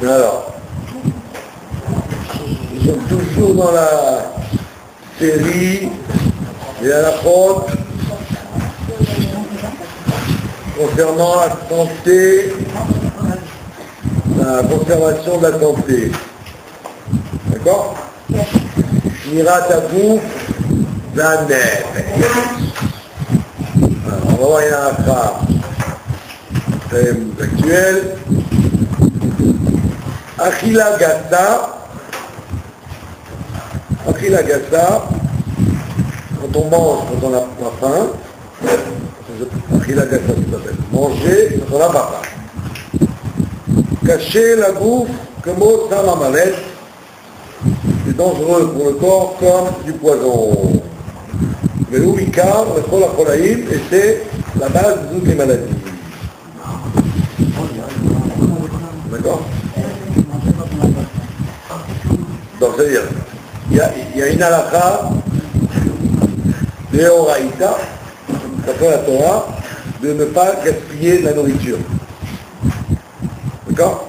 Alors, nous sommes toujours dans la série des halachot concernant la santé, la conservation de la santé. D'accord? Shmirat haguf v'hanefesh. Alors, on va voir une halakha actuelle. Achila gassa, quand on mange, quand on n'a pas faim, Achila gassa, ça s'appelle manger quand on n'a pas faim. Cacher la bouffe, comme au samamalet, c'est dangereux pour le corps comme du poison. Mais l'oumikar, le chol acholaïm, et c'est la base de toutes les maladies. D'accord? Donc, c'est-à-dire, il y a une halakha de Horaïta, d'après la Torah, de ne pas gaspiller de la nourriture. D'accord?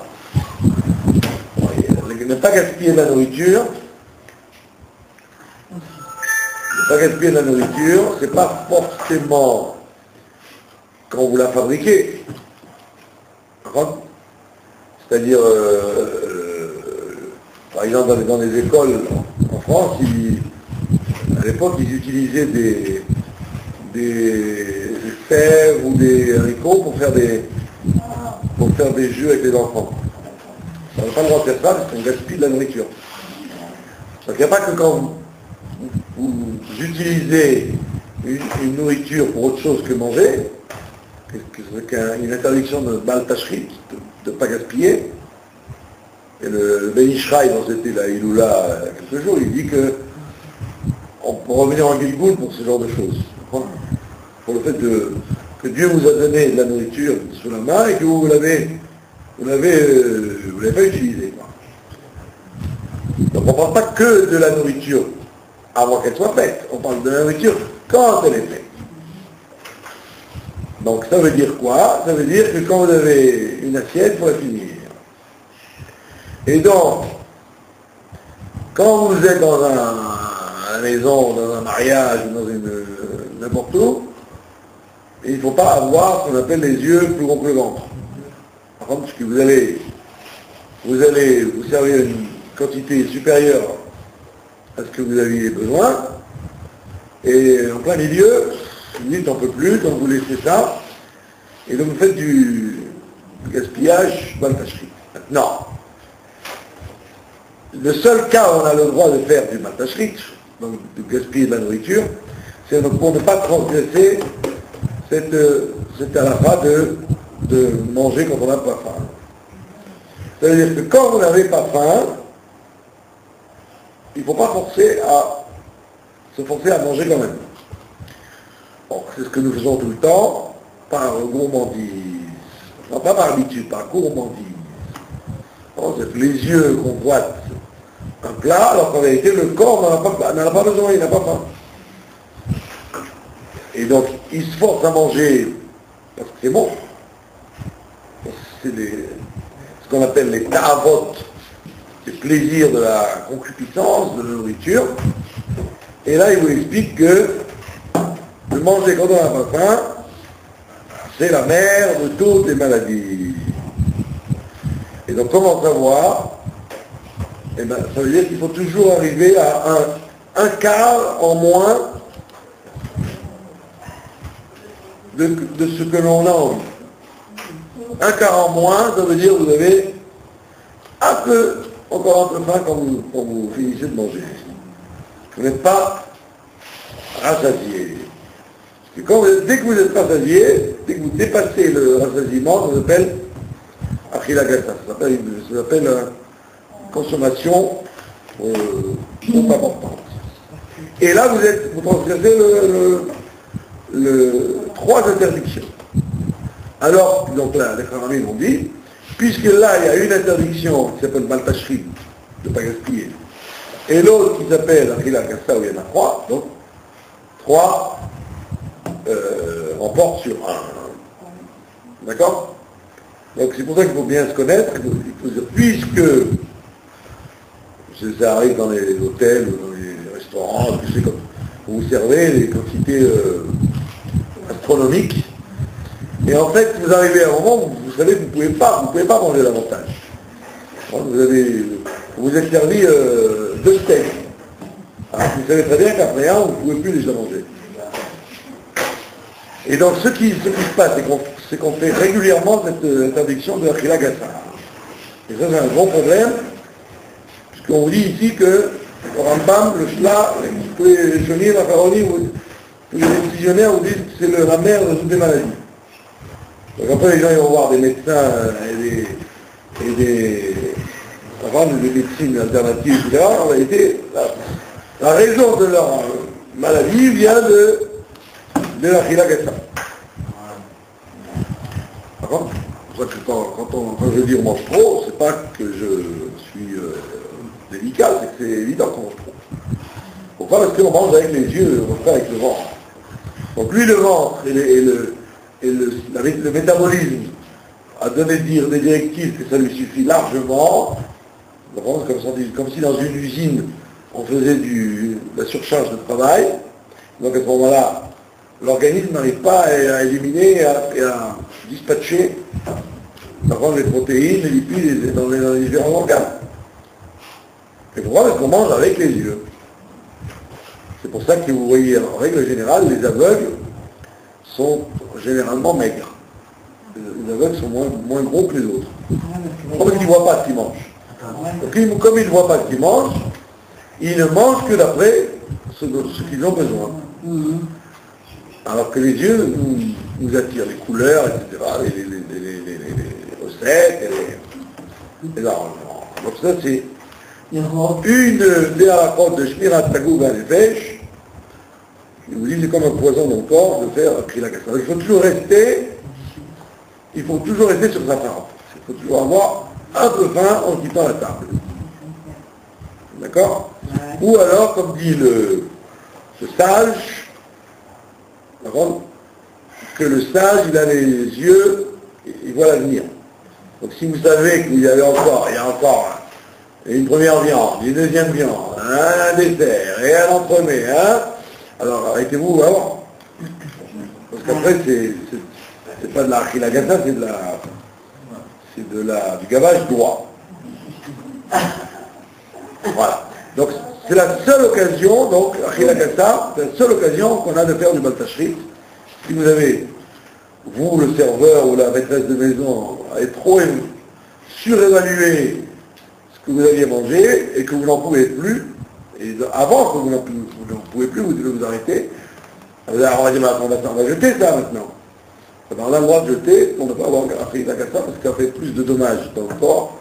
Ne pas gaspiller de la nourriture, c'est pas forcément quand vous la fabriquez. D'accord? C'est-à-dire, par exemple, dans les écoles en France, à l'époque, ils utilisaient des fèves ou des haricots pour faire des jeux avec les enfants. On n'a pas le droit de faire ça parce qu'on gaspille de la nourriture. Donc il n'y a pas que quand vous utilisez une nourriture pour autre chose que manger, une interdiction de bal tashrit, de ne pas gaspiller. Et le Ben Ishraï, dans cette Iloula, quelques jours, il dit que on peut revenir en Gilgoul pour ce genre de choses. Pour le fait que Dieu vous a donné de la nourriture sous la main et que vous l'avez pas utilisée. Donc on ne parle pas que de la nourriture avant qu'elle soit faite. On parle de la nourriture quand elle est faite. Donc ça veut dire quoi? Ça veut dire que quand vous avez une assiette, il faut la finir. Et donc, quand vous êtes dans la maison, dans un mariage, dans n'importe où, il ne faut pas avoir ce qu'on appelle les yeux plus gros que le ventre. Par contre, parce que vous allez vous servir une quantité supérieure à ce que vous aviez besoin, et en plein milieu, vous dites on ne peut plus, donc vous laissez ça, et donc vous faites du gaspillage baltashrit. Maintenant, le seul cas où on a le droit de faire du baltashrit, donc de gaspiller de la nourriture, c'est pour ne pas transgresser cette halakha de manger quand on n'a pas faim. Ça veut dire que quand vous n'avez pas faim, il ne faut pas se forcer à manger quand même. Bon, c'est ce que nous faisons tout le temps, par gourmandise. Non, pas par habitude, par gourmandise. Bon, c'est les yeux qu'on voit un plat, alors qu'en réalité, le corps n'en a pas besoin, il n'a pas faim. Et donc, il se force à manger parce que c'est bon. C'est ce qu'on appelle les ta'avot, les plaisirs de la concupiscence, de la nourriture. Et là, il vous explique que de manger quand on n'a pas faim, c'est la mère de toutes les maladies. Et donc, comment savoir? Eh bien, ça veut dire qu'il faut toujours arriver à un quart en moins de ce que l'on a envie. Un quart en moins, ça veut dire que vous avez encore un peu faim quand vous finissez de manger. Vous n'êtes pas rassasié. Et dès que vous êtes rassasié, dès que vous dépassez le rassasiement, ça s'appelle achila gassa. Ça s'appelle une consommation trop importante. Et là, vous transgressez trois interdictions. Alors, donc là, les Kharamim ont dit, puisque là, il y a une interdiction qui s'appelle baltashrit, de ne pas gaspiller, et l'autre qui s'appelle achila gassa, où il y en a trois, donc trois remportent sur un. D'accord? Donc c'est pour ça qu'il faut bien se connaître, il faut dire, puisque ça arrive dans les hôtels ou dans les restaurants, tu sais, comme vous vous servez des quantités astronomiques, et en fait vous arrivez à un moment où vous savez que vous ne pouvez pas manger davantage. Vous êtes servi 2 steaks. Alors, vous savez très bien qu'après un, vous ne pouvez plus les manger. Et donc ce qui se passe, c'est qu'on fait régulièrement cette interdiction de l'Achila Gassa. Et ça c'est un gros problème, puisqu'on vous dit ici que au Rambam, le Shla, tous les cheniers, la Faroni, tous les décisionnaires vous disent que c'est la mère de toutes les maladies. Donc après les gens ils vont voir des médecins et des médecines alternatives, etc. En réalité, la raison de leur maladie vient de l'Achila Gassa. Par contre, quand je dis on mange trop, c'est pas que je suis délicat, c'est que c'est évident qu'on mange trop. Pourquoi? Parce qu'on mange avec les yeux, on fait avec le ventre. Donc lui, le ventre et le métabolisme a donné des directives que ça lui suffit largement, comme si dans une usine on faisait de la surcharge de travail. Donc à ce moment-là, l'organisme n'arrive pas à éliminer et à dispatcher les protéines, les lipides dans les différents organes. Et pourquoi? Parce qu'on mange avec les yeux. C'est pour ça que vous voyez, en règle générale, les aveugles sont généralement maigres. Les aveugles sont moins gros que les autres. Parce qu'ils ne voient pas ce qu'ils mangent. Donc, comme ils ne voient pas ce qu'ils mangent, ils ne mangent que d'après ce qu'ils ont besoin. Alors que les yeux nous attirent les couleurs, etc., les recettes, les arrangements. Donc ça c'est une des halakhot de Shmirat Tagoug à Nefesh. Il vous dit c'est comme un poison dans le corps de faire Achila Gassa. Il faut toujours rester sur sa faim. Il faut toujours avoir un peu faim en quittant la table. D'accord? Ou alors, comme dit ce sage, d'accord, que le sage, il a les yeux, il voit l'avenir. Donc si vous savez qu'il y a encore une première viande, une deuxième viande, un dessert et un entremets, alors arrêtez-vous avant. Parce qu'après, c'est pas de la Achila Gassa, c'est du gavage droit. Voilà. Donc c'est la seule occasion, donc Achila Gassa, c'est la seule occasion qu'on a de faire du Baltashrit. Si vous avez, vous, le serveur ou la maîtresse de maison, avez trop surévalué ce que vous aviez mangé et que vous n'en pouvez plus, et avant que vous n'en pouvez plus, vous devez vous arrêter. Alors on va dire, on va jeter ça maintenant. On a le droit de jeter pour ne pas avoir Achila Gassa parce que ça fait plus de dommages dans le corps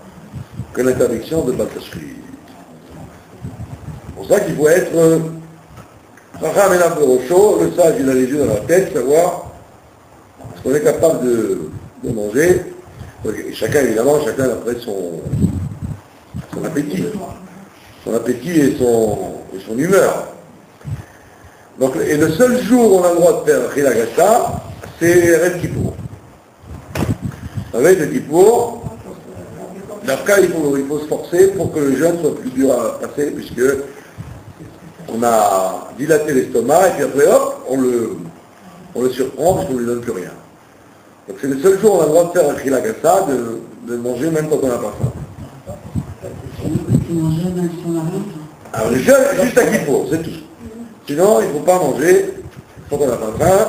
que l'interdiction de Baltashrit. C'est pour ça qu'il faut être Racham et Rocho, le sage il a les yeux dans la tête, savoir ce qu'on est capable de manger. Et chacun après son appétit. Son appétit et son humeur. Donc, et le seul jour où on a le droit de faire Achila Gassa, c'est Erev Kippour. Avec le Kippour, d'après il faut se forcer pour que le jeûne soit plus dur à passer, puisque on a dilaté l'estomac et puis après hop, on le surprend parce qu'on ne lui donne plus rien. Donc c'est le seul jour où on a le droit de faire Achila Gassa, de manger même quand on n'a pas faim. Alors le jeûne, juste à Kippour, c'est tout. Sinon, il ne faut pas manger quand on n'a pas faim.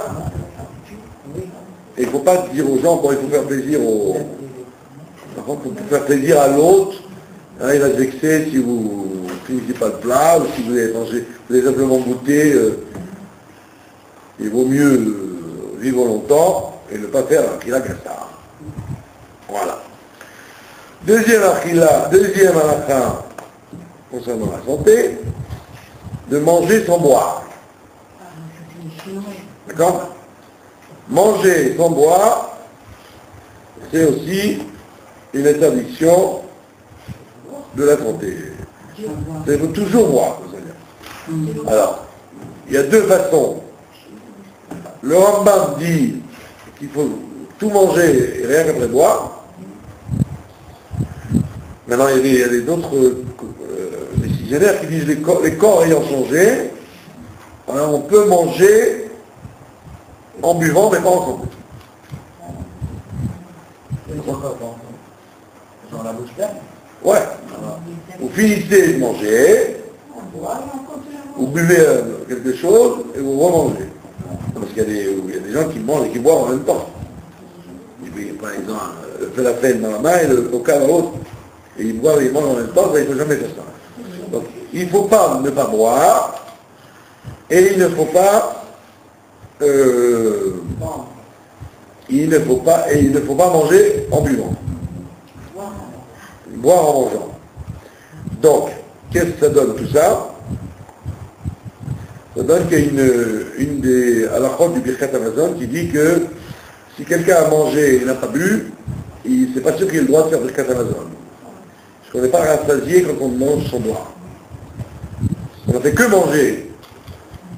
Et il ne faut pas dire aux gens, bon, il faut faire plaisir Par contre, pour faire plaisir à l'autre, il va se vexer si vous ne finissez pas le plat, ou si vous avez mangé, vous avez simplement goûté. Il vaut mieux vivre longtemps et ne pas faire Achila Gassa. Voilà. Deuxième halakha concernant la santé, de manger sans boire. D'accord? Manger sans boire, c'est aussi une interdiction de la santé. Il faut toujours boire, vous allez dire. Alors, il y a deux façons. Le Rambam dit qu'il faut tout manger et rien qu'après boire. Maintenant, il y a d'autres décisionnaires qui disent les corps ayant changé, alors on peut manger en buvant, mais pas ensemble. Dans la bouche pleine. Ouais. Vous finissez de manger, vous buvez quelque chose et vous remangez. Parce qu'il y a des gens qui mangent et qui boivent en même temps. Par exemple, le falafel dans la main et le coca dans l'autre. Et ils boivent et ils mangent en même temps, ça, il ne faut jamais faire ça. Donc, il ne faut pas ne pas boire et il ne faut pas manger en buvant. Boire en mangeant. Donc, qu'est-ce que ça donne tout ça? Ça donne qu'il y a une des halachot du Birkat Amazon qui dit que si quelqu'un a mangé et n'a pas bu, c'est pas sûr qu'il ait le droit de faire Birkat Amazon. Parce qu'on n'est pas rassasié quand on mange sans boire. On n'a fait que manger.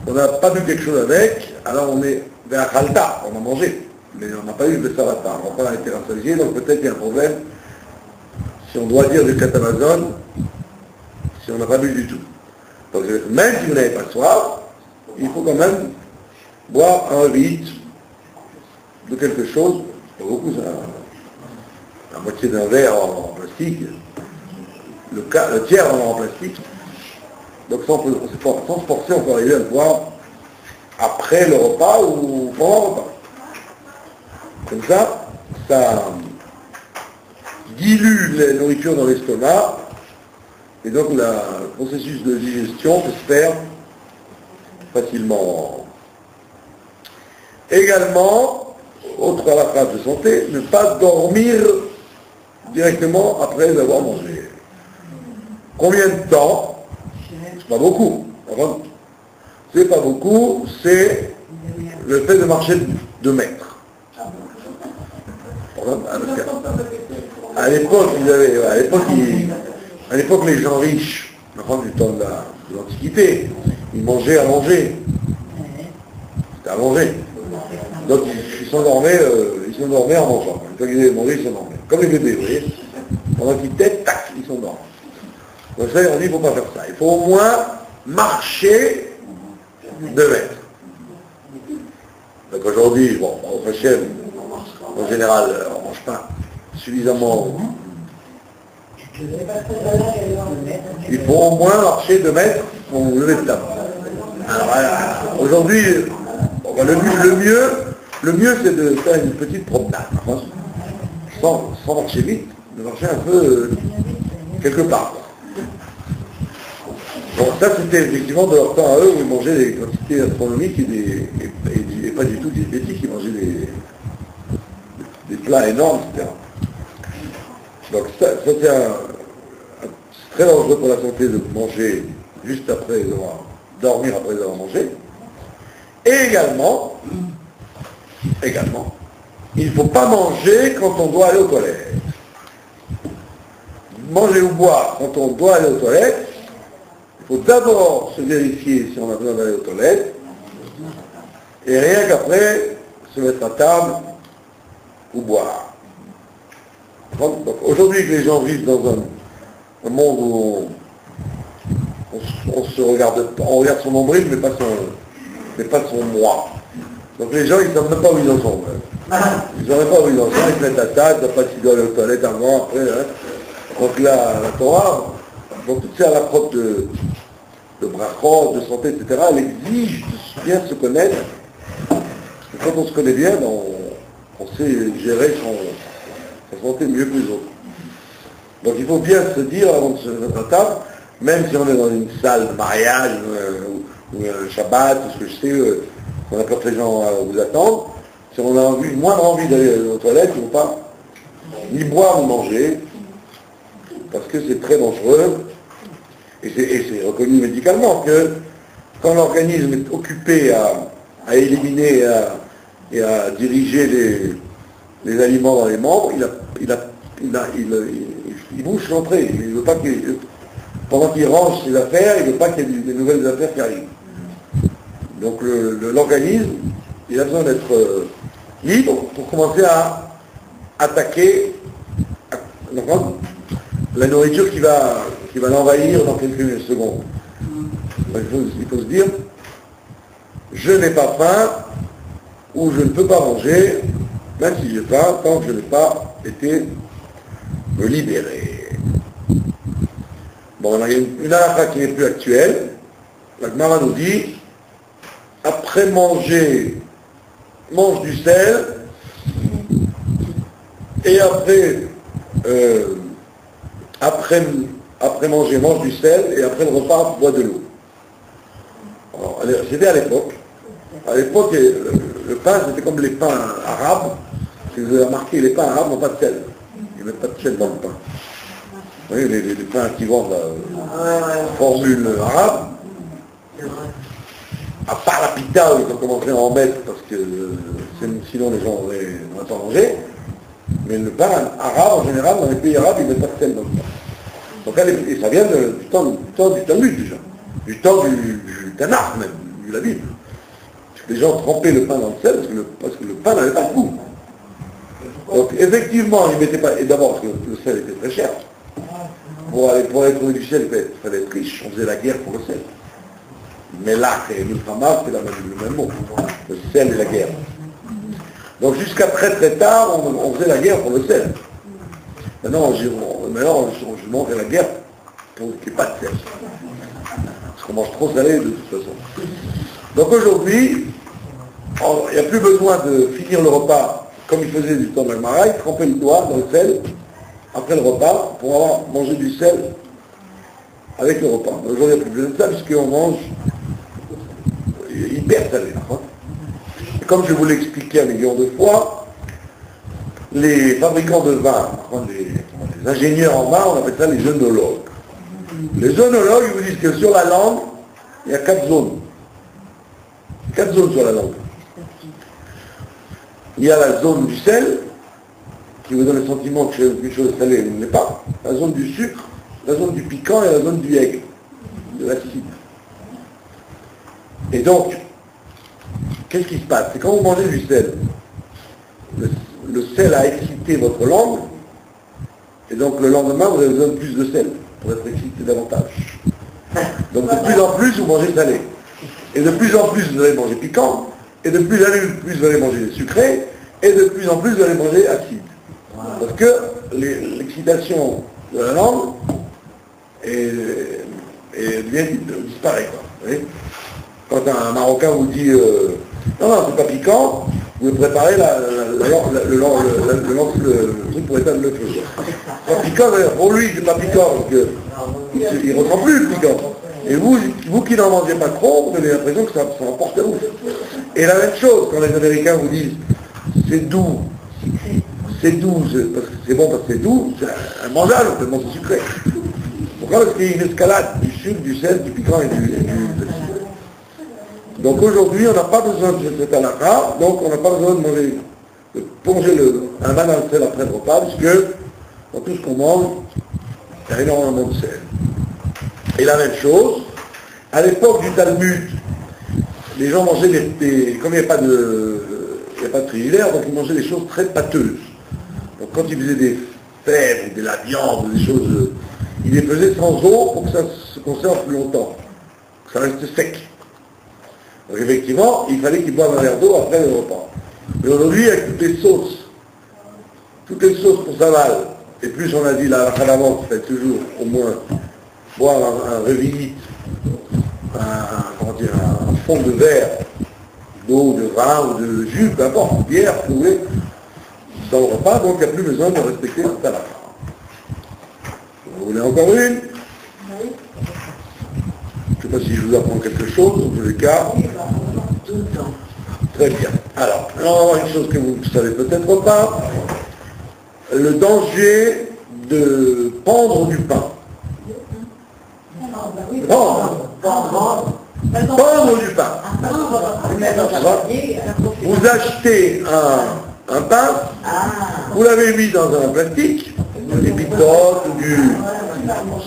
On n'a pas bu quelque chose avec, alors on est vers Khalta, on a mangé. Mais on n'a pas eu de Savata, on n'a pas été rassasié, donc peut-être il y a un problème. Si on doit dire du Amazon, si on n'a pas bu du tout. Donc même si vous n'avez pas soif, il faut quand même boire un litre de quelque chose, pas beaucoup, ça, la moitié d'un verre en plastique, le tiers en plastique. Donc sans se forcer, on peut arriver à le boire après le repas ou pendant le repas. Comme ça dilue la nourriture dans l'estomac, et donc le processus de digestion peut se faire facilement. Également, autre halakha de santé, ne pas dormir directement après avoir mangé. Combien de temps? C'est pas beaucoup. C'est pas beaucoup, c'est le fait de marcher 2 mètres. À l'époque, les gens riches, du temps de l'Antiquité, ils mangeaient à manger. C'était à manger. Donc ils s'endormaient en mangeant. Quand ils avaient mangé, ils s'endormaient. Comme les bébés, vous voyez. Pendant qu'ils têtent, tac, ils s'endorment. Donc ça, on dit, il ne faut pas faire ça. Il faut au moins marcher 2 mètres. Donc aujourd'hui, bon, au Hachem, en général, on ne mange pas suffisamment. Il faut au moins marcher 2 mètres pour lever de table. Alors aujourd'hui, le mieux c'est de faire une petite promenade, sans marcher vite, de marcher un peu quelque part. Bon, ça c'était effectivement de leur temps à eux où ils mangeaient des quantités astronomiques et pas du tout diabétiques, ils mangeaient des plats énormes, etc. Donc ça c'est très dangereux pour la santé de manger juste après dormir après avoir mangé. Et également, il ne faut pas manger quand on doit aller aux toilettes. Manger ou boire quand on doit aller aux toilettes, il faut d'abord se vérifier si on a besoin d'aller aux toilettes, et rien qu'après, se mettre à table ou boire. Donc, aujourd'hui que les gens vivent dans un monde où on regarde son nombril, mais pas son moi. Donc les gens, ils ne savent même pas où ils en sont. Ils ne savent pas où ils en sont, ils se mettent à table, ils ne savent pas s'ils doivent aller aux toilettes avant, après. Donc là, la Torah, donc toute cette approche de brachot, de santé, etc., elle exige de bien se connaître. Parce que quand on se connaît bien, on sait gérer sa santé mieux que les autres. Donc il faut bien se dire avant de se mettre à table, même si on est dans une salle de mariage, ou un Shabbat, ou ce que je sais, on apporte les gens à vous attendre, si on a moindre envie d'aller aux toilettes, il ne faut pas ni boire ni manger, parce que c'est très dangereux, et c'est reconnu médicalement que quand l'organisme est occupé à éliminer et à diriger les aliments dans les membres, il bouche l'entrée. Il veut pas pendant qu'il range ses affaires, il ne veut pas qu'il y ait des nouvelles affaires qui arrivent. Donc l'organisme, il a besoin d'être libre pour commencer à attaquer la nourriture qui va l'envahir dans quelques secondes. Donc, il faut se dire, je n'ai pas faim, ou je ne peux pas manger, même si j'ai faim, tant que je n'ai pas été me libérer. Bon, on a une halakha qui n'est plus actuelle. La Gemara nous dit, après manger, mange du sel, et après manger, mange du sel, et après le repas, bois de l'eau. C'était à l'époque. À l'époque, le pain, c'était comme les pains arabes. Si vous avez remarqué, les pains arabes n'ont pas de sel. Ils ne mettent pas de sel dans le pain. Vous voyez, les pains qui vendent la formule arabe, à part la pita où ils ont commencé à en mettre parce que sinon les gens n'auraient pas mangé, mais le pain arabe en général, dans les pays arabes, ils ne mettent pas de sel dans le pain. Donc, et ça vient du temps du Talmud déjà, du temps du Tanakh même, de la Bible. Les gens trempaient le pain dans le sel parce que le pain n'avait pas de goût. Donc effectivement, ils ne mettaient pas, et d'abord parce que le sel était très cher. Pour aller trouver du sel, il fallait être riche, on faisait la guerre pour le sel. Melach et Milchama, c'est le même mot, le sel et la guerre. Donc jusqu'à très très tard, on faisait la guerre pour le sel. Maintenant, je montre la guerre pour qu'il n'y ait pas de sel. Parce qu'on mange trop salé de toute façon. Donc aujourd'hui, il n'y a plus besoin de finir le repas comme il faisait du temps de la Gemara, il trempait le doigt dans le sel après le repas pour avoir mangé du sel avec le repas. Aujourd'hui, il n'y a plus besoin de ça puisqu'on mange hyper salé. Hein. Et comme je vous l'ai expliqué un million de fois, les fabricants de vin, les ingénieurs en vin, on appelle ça les œnologues. Les œnologues, ils vous disent que sur la langue, il y a 4 zones. 4 zones sur la langue. Il y a la zone du sel, qui vous donne le sentiment que quelque chose est salé, ne l'est pas. La zone du sucre, la zone du piquant et la zone du aigre, de l'acide. Et donc, qu'est-ce qui se passe? C'est quand vous mangez du sel, le sel a excité votre langue, et donc le lendemain, vous avez besoin de plus de sel pour être excité davantage. Donc de plus en plus, vous mangez salé. Et de plus en plus, vous allez manger piquant, et de plus en plus, vous allez manger sucré, et de plus en plus, vous allez manger acide. Parce que l'excitation de la langue disparaît. Quoi, vous voyez. Quand un Marocain vous dit non, c'est pas piquant, vous préparez le truc pour éteindre le feu. Pas piquant, d'ailleurs, pour lui, c'est pas piquant, parce qu'il ne ressent plus le piquant. Et vous qui n'en mangez pas trop, vous avez l'impression que ça emporte à vous. Et la même chose, quand les Américains vous disent c'est doux, parce que c'est bon parce que c'est doux, c'est mangeable, tellement c'est sucré. Pourquoi? Parce qu'il y a une escalade du sucre, du sel, du piquant et du acide. Donc aujourd'hui, on n'a pas besoin de cette halakha, donc on n'a pas besoin de plonger un bain dans le sel après le repas, puisque dans tout ce qu'on mange, il y a énormément de sel. Et la même chose, à l'époque du Talmud, les gens mangeaient comme il n'y a pas de trihilaire, donc ils mangeaient des choses très pâteuses. Donc quand ils faisaient des fèves, de la viande, des choses, ils les faisaient sans eau pour que ça se conserve plus longtemps, que ça reste sec. Donc effectivement, il fallait qu'ils boivent un verre d'eau après le repas. Mais aujourd'hui, avec toutes les sauces pour Saval, et plus on a dit la Khalavante fait toujours au moins boire un révillite, un fond de verre d'eau, de vin ou de jus, peu importe, bière, si vous voulez, dans le repas, donc il n'y a plus besoin de respecter cette halakha. Vous voulez encore une? Oui. Je ne sais pas si je vous apprends quelque chose, en tous les cas. Tout le temps. Très bien. Alors, une chose que vous ne savez peut-être pas, le danger de pendre du pain. Pendre du pain. Vous achetez un pain, vous l'avez mis dans un plastique, des picottes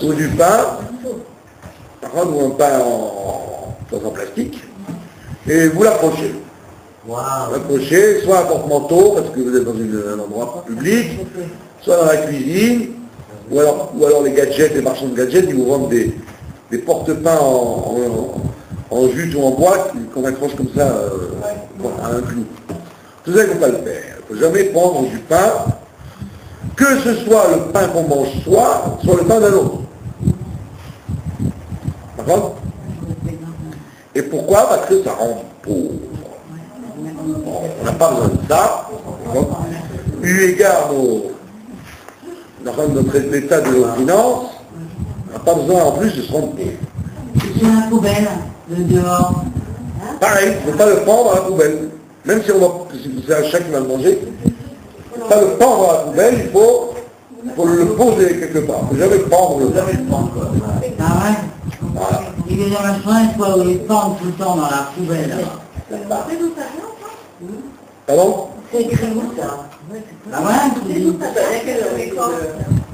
ou du pain, ou un pain dans un plastique, et vous l'accrochez. Vous l'accrochez, soit à un porte-manteau, parce que vous êtes dans un endroit public, soit dans la cuisine, ou alors les gadgets, les marchands de gadgets, ils vous vendent des porte-pains en jute ou en bois qu'on accroche comme ça à un clou. Tout ça, il ne faut pas le faire. Il ne faut jamais prendre du pain, que ce soit le pain qu'on mange soit le pain d'un autre. D'accord? Et pourquoi? Parce que ça rend pauvre. On n'a pas besoin de ça. Eu égard notre état de nos finances, on n'a pas besoin en plus de se rendre pauvre. Sur la poubelle, de dehors. Pareil, il ne faut pas le prendre dans la poubelle. Même si c'est un chat qui va le manger, il ne faut pas le prendre dans la poubelle, il faut le poser quelque part. Il ne faut jamais le prendre. Ah ouais? Voilà. Il est dans la fenêtre, quoi, où il pend tout le temps dans la poubelle. Pardon? C'est écrit où ça? Ah ouais?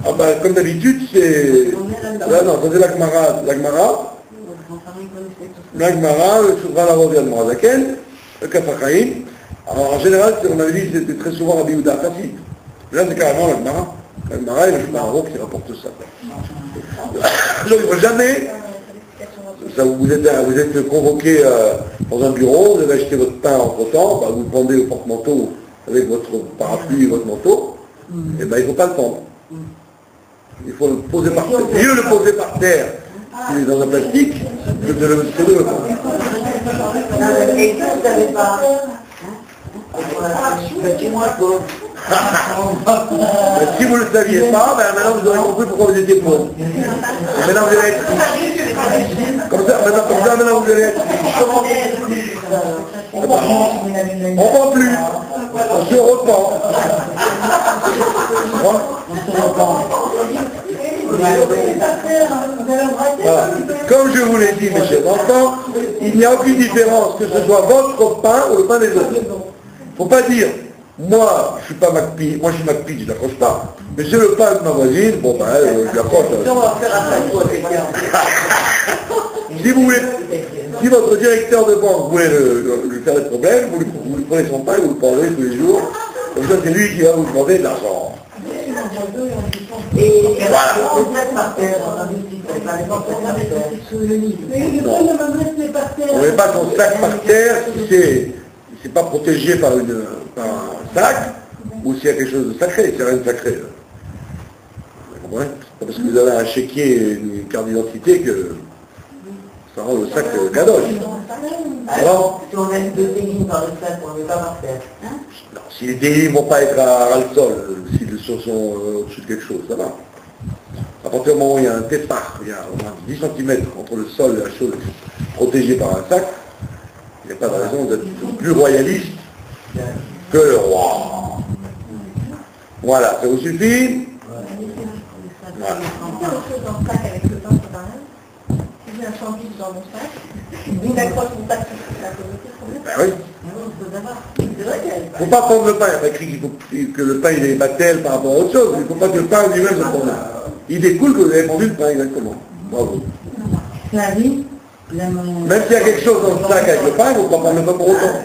Ah ben, comme d'habitude, c'est... Là, non, ça c'est l'Agmara. L'Agmara, le Souverain Lavodi Al-Morazaken, le Kafakaïm. Alors, en général, on avait dit que c'était très souvent Rabbi Yehuda Hassid. Là, c'est carrément l'Agmara. L'Agmara et le Shulchan qui rapportent ça. Donc, il ne faut jamais... Ça, vous êtes convoqué dans un bureau, vous avez acheté votre pain entre-temps, bah, vous le pendez au porte-manteau avec votre parapluie et votre manteau, et ben il ne faut pas le prendre. Il faut le poser par terre. Mieux le poser par terre, s'il est dans un plastique, que de le prendre. Et ça, vous savez pas. Si vous ne le saviez pas, ben maintenant vous aurez compris pourquoi vous étiez pauvre. Maintenant vous allez être comme ça, maintenant vous allez être on ne vend plus, on se repent. Voilà. Comme je vous l'ai dit, mes chers enfants, il n'y a aucune différence que ce soit votre pain ou le pain des autres. Il ne faut pas dire, moi je suis pas Macpi, moi je suis Macpi, je l'accroche pas. Mais c'est le pain de ma voisine, bon ben je l'accroche. Si votre directeur de banque voulait lui faire des problèmes, vous lui prenez son pain et vous le prendrez tous les jours. Comme ça c'est lui qui va vous demander de l'argent. Et voilà. On ne met pas son sac par terre si c'est pas protégé par un sac ou s'il y a quelque chose de sacré, c'est rien de sacré. Vous comprenez? C'est pas parce que vous avez un chéquier et une carte d'identité que ça rend le sac cadoche. Alors, si on laisse 2 délignes dans le sac, on ne met pas par terre. Non, si les délignes ne vont pas être à ras le sol, s'ils sont au-dessus de quelque chose, ça va. À partir du moment où il y a un tétard, il y a au moins 10 cm entre le sol et la chose protégée par un sac, il n'y a pas de raison d'être plus royaliste que le roi. Voilà, ça vous suffit? Voilà. Dans le sac avec le pain, c'est pareil. Si j'ai un sandwich dans mon sac, il accroche mon sac sur la communauté. Ben oui. C'est vrai qu'elle... Il ne faut pas prendre le pain. Il n'y a pas écrit que le pain il est baptême par rapport à autre chose. Il ne faut pas que le pain lui-même se prenne. Il découle que vous avez vendu le pain exactement. Bravo. Même s'il y a quelque chose dans le sac avec le pain, il ne faut pas prendre le pain pour autant.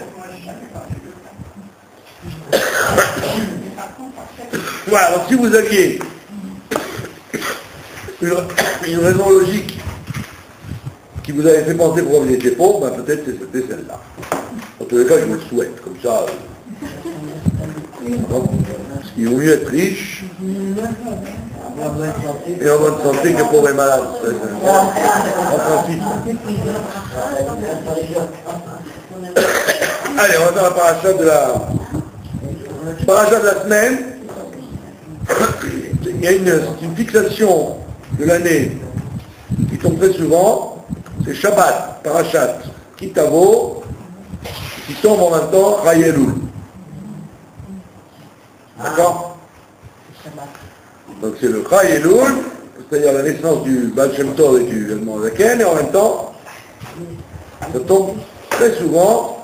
Voilà, donc si vous aviez une raison logique qui vous avait fait penser pourquoi vous étiez pauvre, ben peut-être c'était celle-là. En tous les cas, je vous le souhaite, comme ça. Parce qu'il vaut mieux être riche et en bonne santé que pauvre et malade. En principe. Allez, on va faire la paracha de la semaine. Il y a une fixation de l'année qui tombe très souvent, c'est Shabbat, Parashat, Kitavo, qui tombe en même temps Rayelul. D'accord? Donc c'est le Rayelul, c'est-à-dire la naissance du Baal Shem Tov et du Morazaken, et en même temps, ça tombe très souvent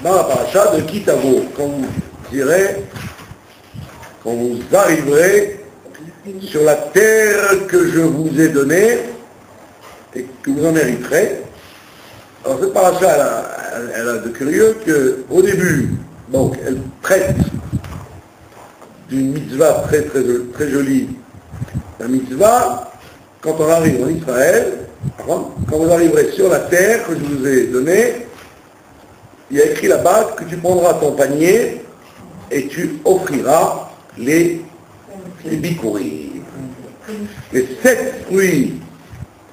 dans la Parashat de Kitavo, quand vous direz, quand vous arriverez sur la terre que je vous ai donnée et que vous en hériterez. Alors cette paracha, elle a de curieux qu'au début, donc elle traite d'une mitzvah très, très, très jolie. La mitzvah, quand on arrive en Israël, quand vous arriverez sur la terre que je vous ai donnée, il y a écrit là-bas que tu prendras ton panier et tu offriras les bikurim. Les 7 fruits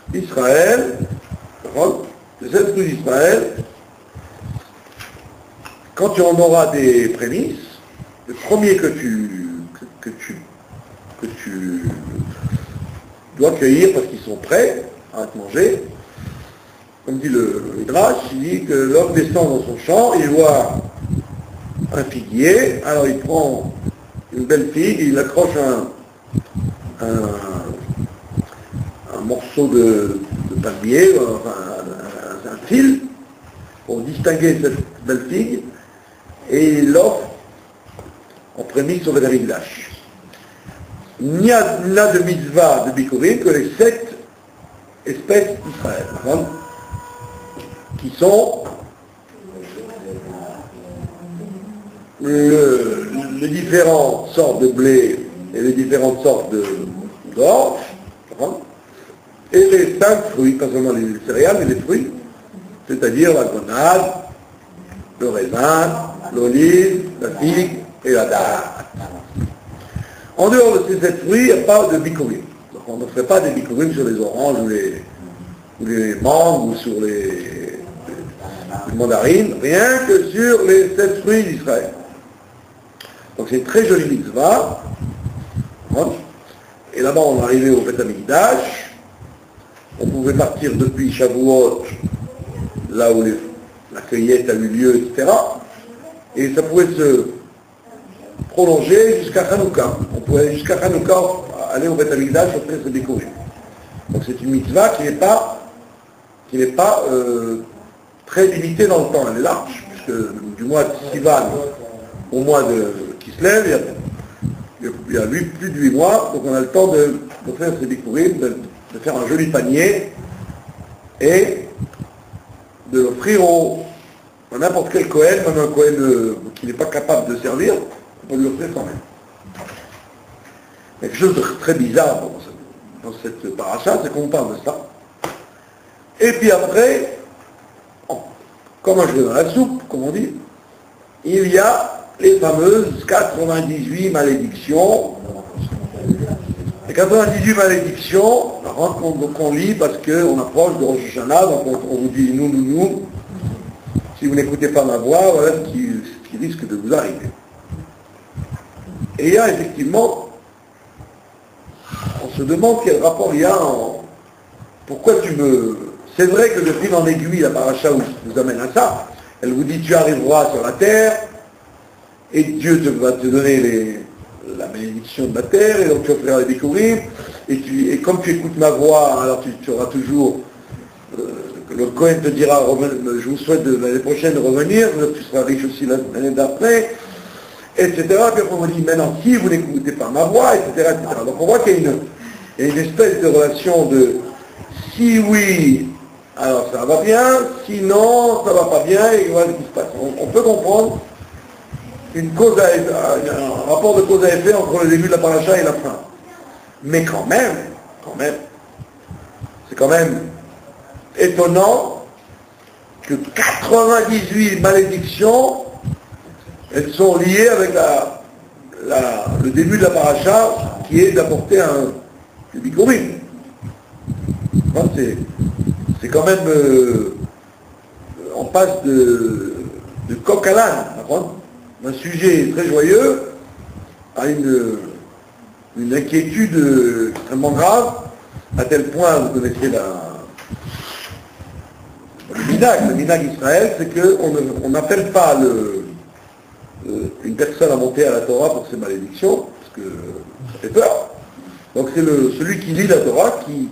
d'Israël, les 7 fruits d'Israël, quand tu en auras des prémices, le premier que tu dois cueillir parce qu'ils sont prêts à te manger, comme dit le Midrash, il dit que l'homme descend dans son champ, il voit un figuier, alors il prend une belle figue, il accroche un morceau de palmier, enfin, un fil, pour distinguer cette belle figue, et il l'offre en prémisse au Bédamigdash. Il n'y a de mitzvah de bikurim que les 7 espèces d'Israël, qui sont les différentes sortes de blé et les différentes sortes d'orge, et les 5 fruits, pas seulement les céréales, mais les fruits, c'est-à-dire la grenade, le raisin, l'olive, la figue et la date. En dehors de ces 7 fruits, il n'y a pas de bikurim. Donc on ne ferait pas des bikurim sur les oranges ou les mangues ou sur les mandarines, rien que sur les 7 fruits d'Israël. Donc c'est une très jolie mitzvah. Et là-bas on est arrivé au Beth Amikdash. On pouvait partir depuis Shavuot, là où la cueillette a eu lieu, etc. Et ça pouvait se prolonger jusqu'à Hanouka. On pouvait aller jusqu'à Hanouka, aller au Beth Amikdash, après se découvrir. Donc c'est une mitzvah qui n'est pas très limitée dans le temps. Elle est large, puisque du mois de Sivan au mois de Kislev, il y a plus de 8 mois, donc on a le temps de faire ces bikurim, de faire un joli panier et de l'offrir à n'importe quel Kohen, même un Kohen qui n'est pas capable de servir, on peut lui offrir quand même. Quelque chose de très bizarre dans cette paracha, c'est qu'on parle de ça. Et puis après, comme un cheveu dans la soupe, comme on dit, il y a les fameuses 98 malédictions. Les 98 malédictions, qu'on lit parce qu'on approche de Rosh Hashanah, donc on vous dit nous, si vous n'écoutez pas ma voix, voilà ce qui risque de vous arriver. Et il y a effectivement, on se demande quel rapport il y a pourquoi c'est vrai que de fil en aiguille, la paracha vous amène à ça. Elle vous dit tu arriveras sur la terre, et Dieu va te donner la bénédiction de la terre, et donc tu offriras les bikurim, et comme tu écoutes ma voix, alors tu auras toujours, le Kohen te dira, je vous souhaite l'année prochaine de revenir, tu seras riche aussi l'année d'après, etc. Puis après on me dit, maintenant si vous n'écoutez pas ma voix, etc. Donc on voit qu'il y a une espèce de relation de, si oui, alors ça va bien, sinon ça va pas bien, et voilà ce qui se passe. On peut comprendre un rapport de cause à effet entre le début de la paracha et la fin. Mais quand même, c'est quand même étonnant que 98 malédictions, elles sont liées avec le début de la paracha, qui est d'apporter le bikurim. C'est quand même, on passe de coq à l'âne, un sujet très joyeux à une inquiétude extrêmement grave, à tel point, vous connaissez le minhag Israël, c'est qu'on n'appelle pas une personne à monter à la Torah pour ses malédictions, parce que ça fait peur. Donc c'est celui qui lit la Torah qui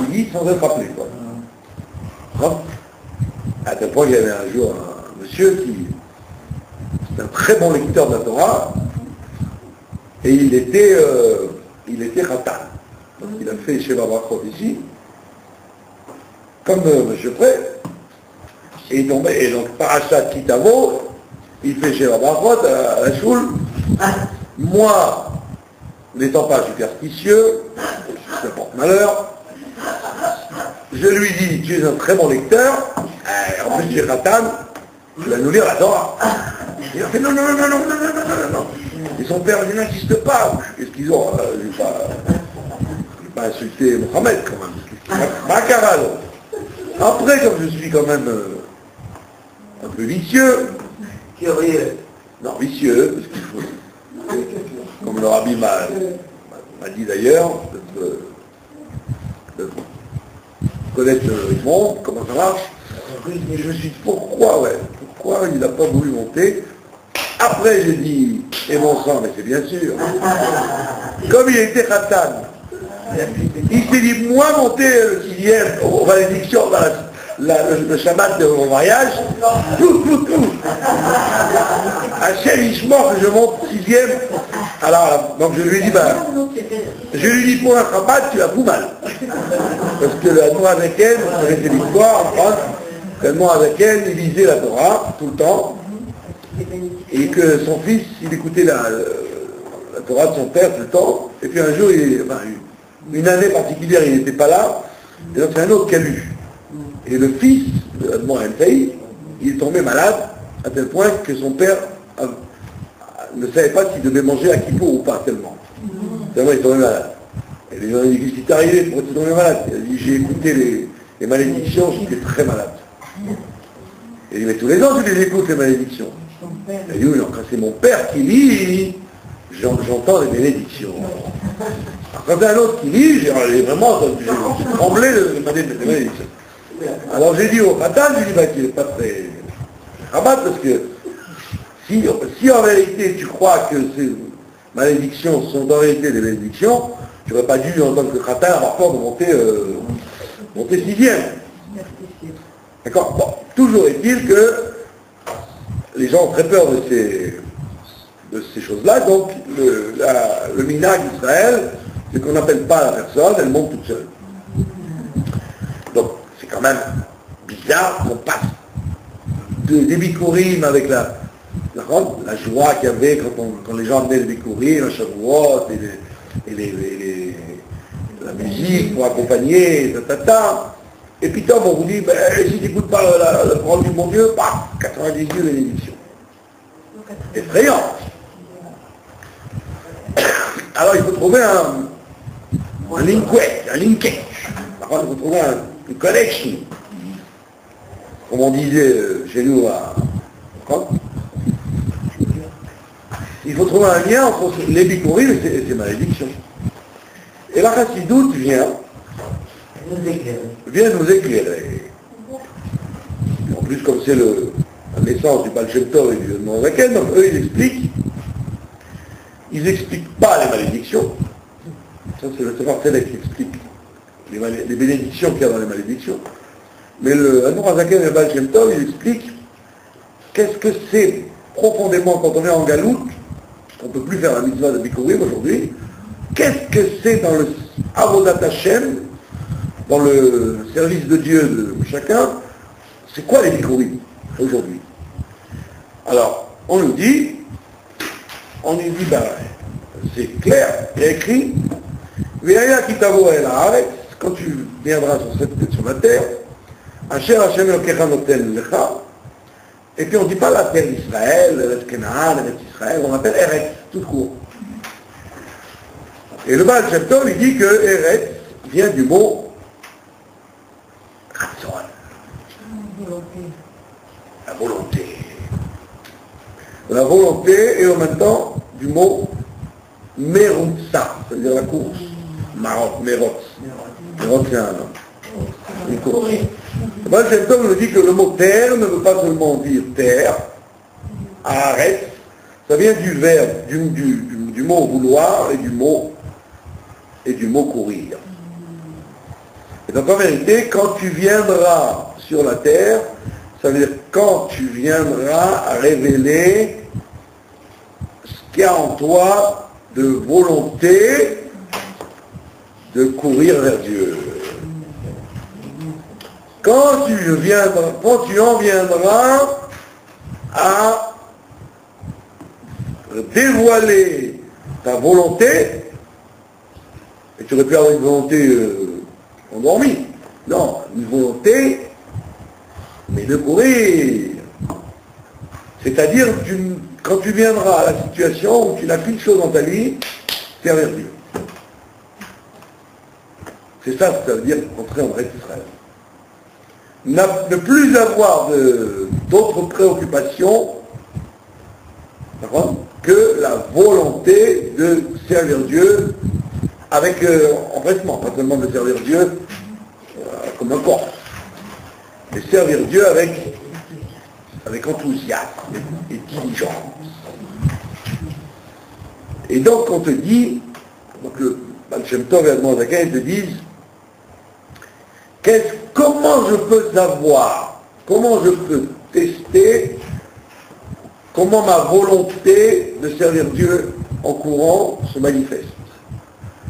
lit sans être appelé. À tel point qu'il y avait un jour un monsieur qui était un très bon lecteur de la Torah, et il était Khatan. Donc il a fait chez Babrachot ici, comme M. Pré, et il tombait, et donc Parashat Kitavo, il fait chez Babrachot à la choule, moi, n'étant pas superstitieux, je porte malheur, je lui dis, tu es un très bon lecteur, en plus tu es Khatan, tu vas nous lire la Torah. Il a fait non. Et son père dit n'insiste pas. Qu'est-ce qu'ils ont je vais pas insulter Mohamed quand même. Baccarat. Après, comme je suis quand même un peu vicieux, Curieux. non vicieux, parce qu'il faut, comme le rabbi m'a dit d'ailleurs, de connaître le monde, comment ça marche. Et je me suis dit pourquoi il n'a pas voulu monter. Après j'ai dit, et mon sang, mais c'est bien sûr, comme il était Khatan, il s'est dit, moi monter le 6e aux malédictions dans le Shabbat de mon mariage, tout. Hachem Ishmor que je monte 6e. Alors, donc je lui ai dit, pour un Shabbat, tu la fous mal. Parce que la noix avec elle, c'était l'histoire en France, la noix avec elle, il lisait la Torah tout le temps, et que son fils, il écoutait la Torah de son père tout le temps, et puis un jour, une année particulière, il n'était pas là, et donc c'est un autre qui a lu. Et le fils de Admon Saïd, il est tombé malade, à tel point que son père ne savait pas s'il devait manger à Kippour ou pas, tellement. Tellement il est tombé malade. Et les gens ont dit, qu'est-ce qui t'est arrivé? Pourquoi tu es tombé malade? Il a dit, j'ai écouté les malédictions, j'étais très malade. Il a dit, mais tous les ans tu les écoutes, les malédictions. Il a dit, oui, quand c'est mon père qui lit, j'entends les bénédictions. Alors, quand c'est un autre qui lit, j'ai tremblé de malédictions. Alors j'ai dit au Khatan, qu'il n'est pas très rabat, parce que si en vérité tu crois que ces malédictions sont en réalité des bénédictions, tu n'aurais pas dû en tant que Khatan avoir peur de monter 6e. D'accord? Bon, toujours est-il que les gens ont très peur de ces choses-là, donc le minhag d'Israël, c'est qu'on n'appelle pas la personne, elle monte toute seule. Donc c'est quand même bizarre qu'on passe des bikurim avec la joie qu'il y avait quand les gens amenaient les bikurim, la Shavuot, et la musique pour accompagner, et puis on vous dit, si tu n'écoutes pas la parole du bon Dieu, 98 bénédictions. Effrayant. Alors il faut trouver un linkage. Par contre, il faut trouver une connection. Comme on disait chez nous il faut trouver un lien entre les bikurim et ces malédictions. Et la chassidoute vient nous éclairer. En plus, comme c'est la naissance du Baal Shem Tov et du Admon Zaken, donc eux ils expliquent pas les malédictions. Ça c'est le Sefer Tzedek qui explique les bénédictions qu'il y a dans les malédictions. Mais le Admon Zaken et le Baal Shem Tov, ils expliquent qu'est-ce que c'est profondément quand on est en galoute, on ne peut plus faire la mitzvah de Bikurim aujourd'hui, qu'est-ce que c'est dans le Avodat Hashem, dans le service de Dieu de chacun, c'est quoi les Bikurim aujourd'hui? Alors, on nous dit, c'est clair, il y a écrit, quand tu viendras sur la terre, Asher Hashem Elokecha noten lecha, et puis on ne dit pas la terre d'Israël, la Canaan, la Israël, on appelle Eretz, tout court. Et le Baal Shem Tov, il dit que Eretz vient du mot Ratzon. La volonté. La volonté et en même temps du mot Merutsa, c'est-à-dire la course. Marot, Merot. Merot, c'est une course. Le Baal Shem Tov nous dit que le mot terre ne veut pas seulement dire terre, arrête, ça vient du verbe, du mot vouloir et du mot courir. Et donc en vérité, quand tu viendras sur la terre, ça veut dire quand tu viendras révéler ce qu'il y a en toi de volonté de courir vers Dieu. Quand tu en viendras à dévoiler ta volonté, et tu aurais pu avoir une volonté endormie. Non, une volonté, mais de courir. C'est-à-dire, quand tu viendras à la situation où tu n'as qu'une chose dans ta vie, servir Dieu. C'est ça que ça veut dire entrer en vrai d'Israël. Ne plus avoir d'autres préoccupations, que la volonté de servir Dieu avec empressement, pas seulement de servir Dieu comme un corps, mais servir Dieu avec enthousiasme et diligence. Et donc on te dit, donc le Baal Shem Tov et Admor Zaken te disent, comment je peux savoir, comment je peux tester, comment ma volonté de servir Dieu en courant se manifeste.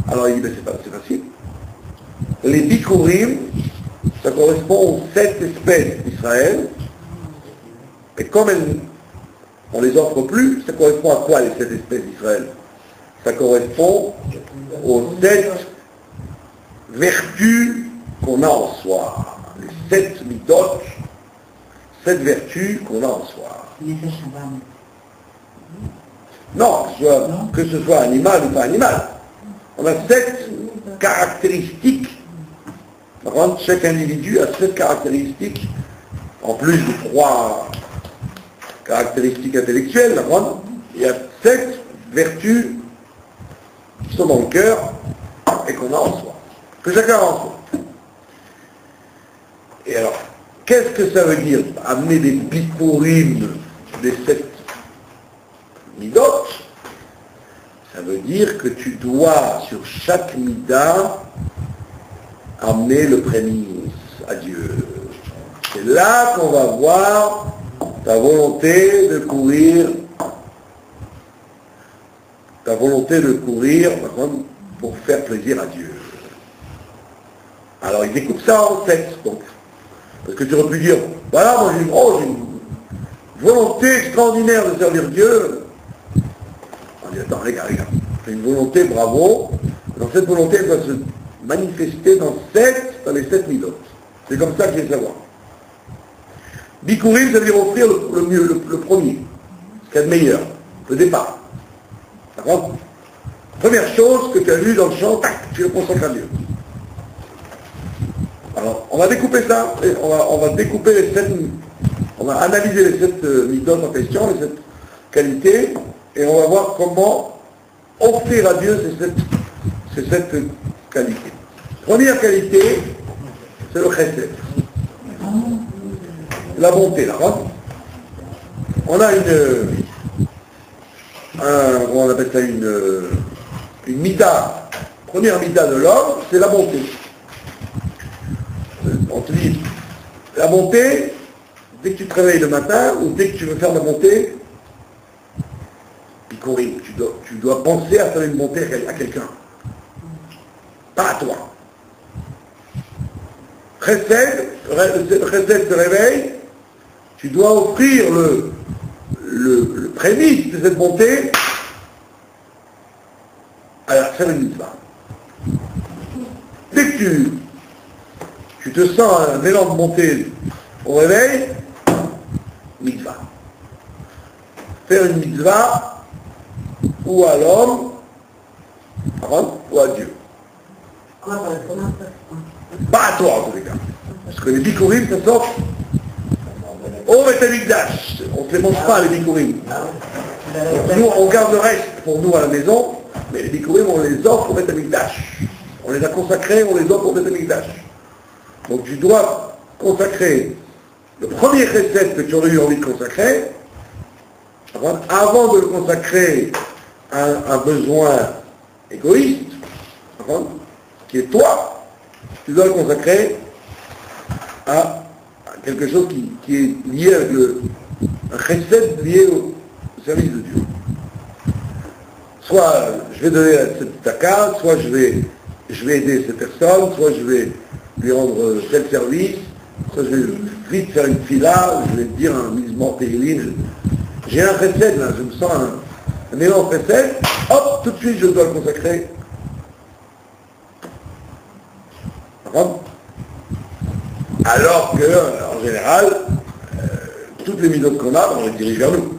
Alors il dit, c'est facile. Les Bikurim, ça correspond aux 7 espèces d'Israël, et comme on ne les offre plus, ça correspond à quoi les 7 espèces d'Israël? Ça correspond aux 7 vertus qu'on a en soi. Les 7 midot, 7 vertus qu'on a en soi. Non, que ce soit animal ou pas animal. On a 7 caractéristiques. Par contre, chaque individu a 7 caractéristiques, en plus de 3 caractéristiques intellectuelles. Il y a 7 vertus qui sont dans le cœur et qu'on a en soi. Que chacun a en soi. Et alors, qu'est-ce que ça veut dire, amener des bikurim des 7 midot? Ça veut dire que tu dois, sur chaque mida, amener le prémisse à Dieu. C'est là qu'on va voir ta volonté de courir, pour faire plaisir à Dieu. Alors il découpe ça en 7, donc. Parce que tu aurais pu dire, voilà, moi j'ai une volonté extraordinaire de servir Dieu. On dit, attends, regarde, j'ai une volonté, bravo. Dans cette volonté, elle doit se manifester dans les 7 midot. C'est comme ça que je vais savoir. Bikurim, ça veut dire offrir le mieux, le premier, ce qu'il y a de meilleur, le départ. D'accord? Première chose que tu as vue dans le champ, tac, tu le consacres à Dieu. Alors, on va découper ça, et on va découper les 7, on va analyser les 7 midot en question, les 7 qualités, et on va voir comment offrir à Dieu ces 7 qualités. Première qualité, c'est le chesed. La bonté, là. On a on appelle ça une mida. Première mida de l'homme, c'est la bonté. On te dit, la bonté, dès que tu te réveilles le matin, ou dès que tu veux faire la bonté, Bikurim, tu dois penser à faire une bonté à quelqu'un. Pas à toi. Chesed, le chesed te réveille, tu dois offrir le prémisse de cette bonté à la faire une mitzvah. Dès que tu te sens un élan de bonté au réveil, mitzvah. Faire une mitzvah ou à l'homme, ou à Dieu. Pas à toi en tous les cas. Parce que les bikurim, ça sort au Beth Amikdash. On ne se les mange pas, les bikurim. Nous, on garde le reste pour nous à la maison, mais les bikurim, on les offre au Beth Amikdash. On les a consacrés, on les offre au Beth Amikdash. Donc tu dois consacrer le premier chesed que tu aurais eu envie de consacrer, avant de le consacrer à un besoin égoïste, qui est toi, tu dois le consacrer à quelque chose qui est lié avec un chesed lié au service de Dieu. Soit je vais donner cette tzedaka, soit je vais aider cette personne, soit je vais lui rendre tel service, soit je vais vite faire une fila, je vais dire un misement Téhilim. J'ai un chesed là, je me sens un élan chesed, hop, tout de suite je dois le consacrer. D'accord? Alors que, en général, toutes les méthodes qu'on a, on les dirige vers nous.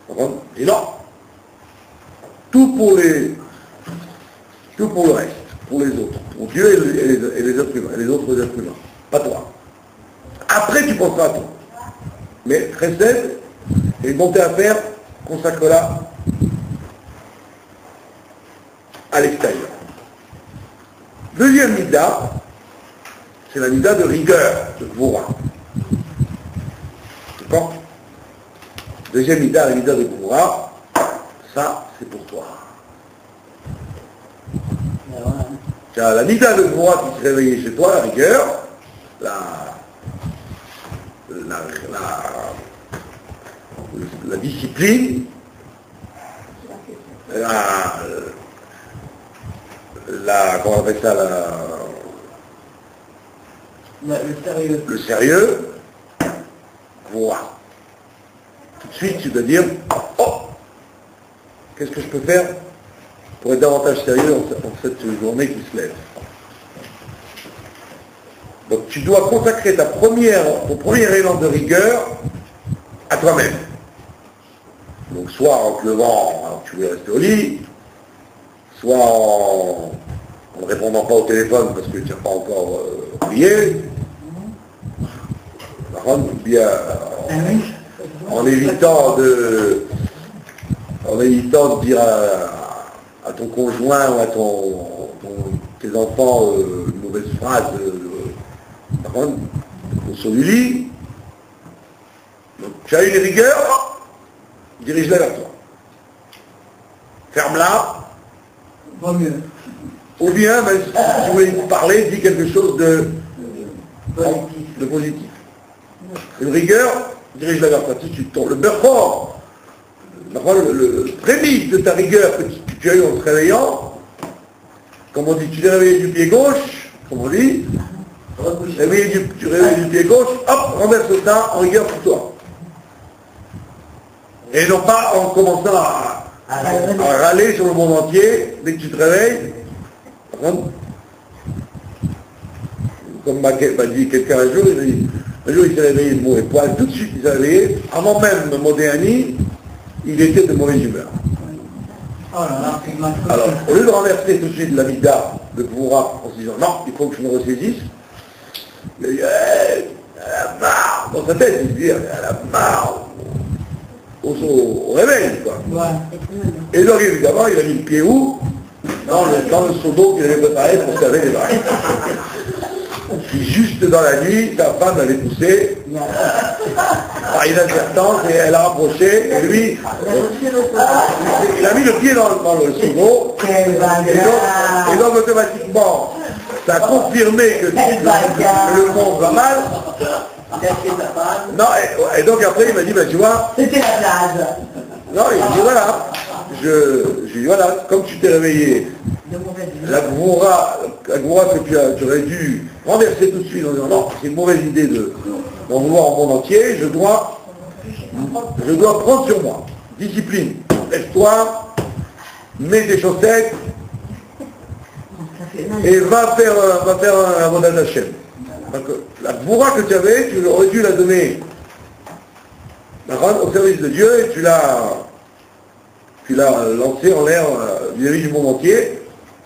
D'accord? Et non. Tout pour le reste, pour les autres, pour Dieu et les êtres humains, et les autres êtres humains, pas toi. Après tu penseras à toi. Mais Chesed et bonté à faire, consacre-la à l'extérieur. Deuxième mida, c'est la mida de rigueur, de Gvura. D'accord? Deuxième mida, la mida de Gvura, ça c'est pour toi. Car la mida de Gvura qui se réveillait chez toi, la rigueur, la discipline, comment on appelle ça, le sérieux, voilà. Tout de suite, tu dois dire, oh, qu'est-ce que je peux faire pour être davantage sérieux en cette journée qui se lève. Donc tu dois consacrer ton premier élan de rigueur à toi-même. Donc soit en te levant, alors tu veux rester au lit, soit en ne répondant pas au téléphone parce que tu n'as pas encore prié, ou bien en évitant de dire à ton conjoint ou à tes enfants une mauvaise phrase sur du lit. Donc tu as une rigueur, dirige-la vers toi. Ferme-la. Vaut mieux. Ou bien, si tu voulais parler, dis quelque chose de positif. Une rigueur, dirige-la vers toi tout de suite. Le beurre fort, le prémisse de ta rigueur que tu as eu en te réveillant, comme on dit, tu t'es réveillé du pied gauche, comme on dit, tu réveilles du pied gauche, hop, renverse ça en rigueur pour toi. Et non pas en commençant à râler sur le monde entier dès que tu te réveilles. Comme m'a dit quelqu'un un jour, il s'est réveillé de mauvais poil, tout de suite il s'est réveillé, avant même Modéani, il était de mauvaise humeur. Alors, au lieu de renverser tout de suite la vida de Gvura en se disant non, il faut que je me ressaisisse, il dit, elle a marre, dans sa tête, il se dit, elle a marre au réveil, quoi. Et donc, évidemment, il a mis le pied où? Dans le seau d'eau qu'il avait préparé pour se laver les mains. Puis juste dans la nuit, sa femme l'avait poussé par inadvertance et elle a rapproché et lui, il a mis le pied dans le seau d'eau et donc automatiquement, ça a confirmé que le monde va mal. Non, et donc après il m'a dit, ben tu vois, c'était la plage. Non, il dit voilà, je dis voilà, comme tu t'es réveillé, la Gvura que tu aurais dû renverser tout de suite en disant non, c'est une mauvaise idée d'en vouloir au monde entier, je dois prendre sur moi. Discipline, lève-toi, mets tes chaussettes et va faire un Avodat Hashem. Donc, la Gvura que tu avais, tu aurais dû la donner au service de Dieu et tu l'as lancé en l'air vis-à-vis du monde entier,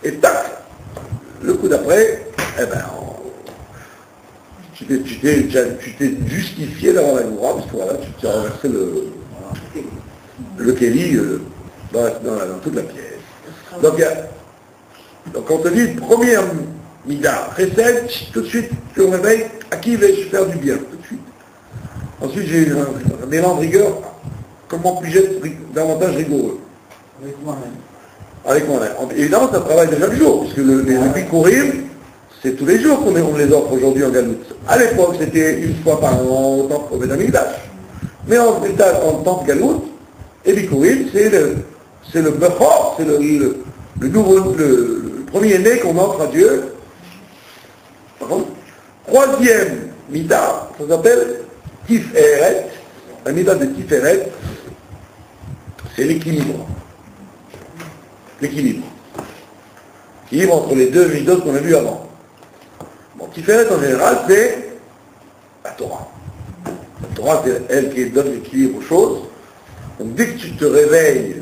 et tac, le coup d'après, eh ben, tu t'es justifié d'avoir la Gvura, parce que voilà, tu t'es renversé le Kéli dans toute la pièce. Donc on te dit, première mida, Chesed, tout de suite, tu me réveilles, à qui vais-je faire du bien, tout de suite. Ensuite, j'ai un élan de rigueur, comment puis-je être davantage rigoureux? Avec moi-même. Évidemment, ça travaille déjà chaque jour, puisque les Bikurim, c'est tous les jours qu'on les offre aujourd'hui en Galoute. À l'époque, c'était une fois par an au temple au Beth Amikdash. Mais en tant que Galoute, et Bikurim, c'est le Bechor, c'est le premier-né qu'on offre à Dieu. Par contre, troisième Mida, ça s'appelle Tiferet, la Mida de Tiferet, c'est l'équilibre. l'équilibre. L'équilibre entre les deux midotes qu'on a vues avant. Bon, Tiferet en général, c'est la Torah. La Torah, c'est elle qui donne l'équilibre aux choses. Donc dès que tu te réveilles,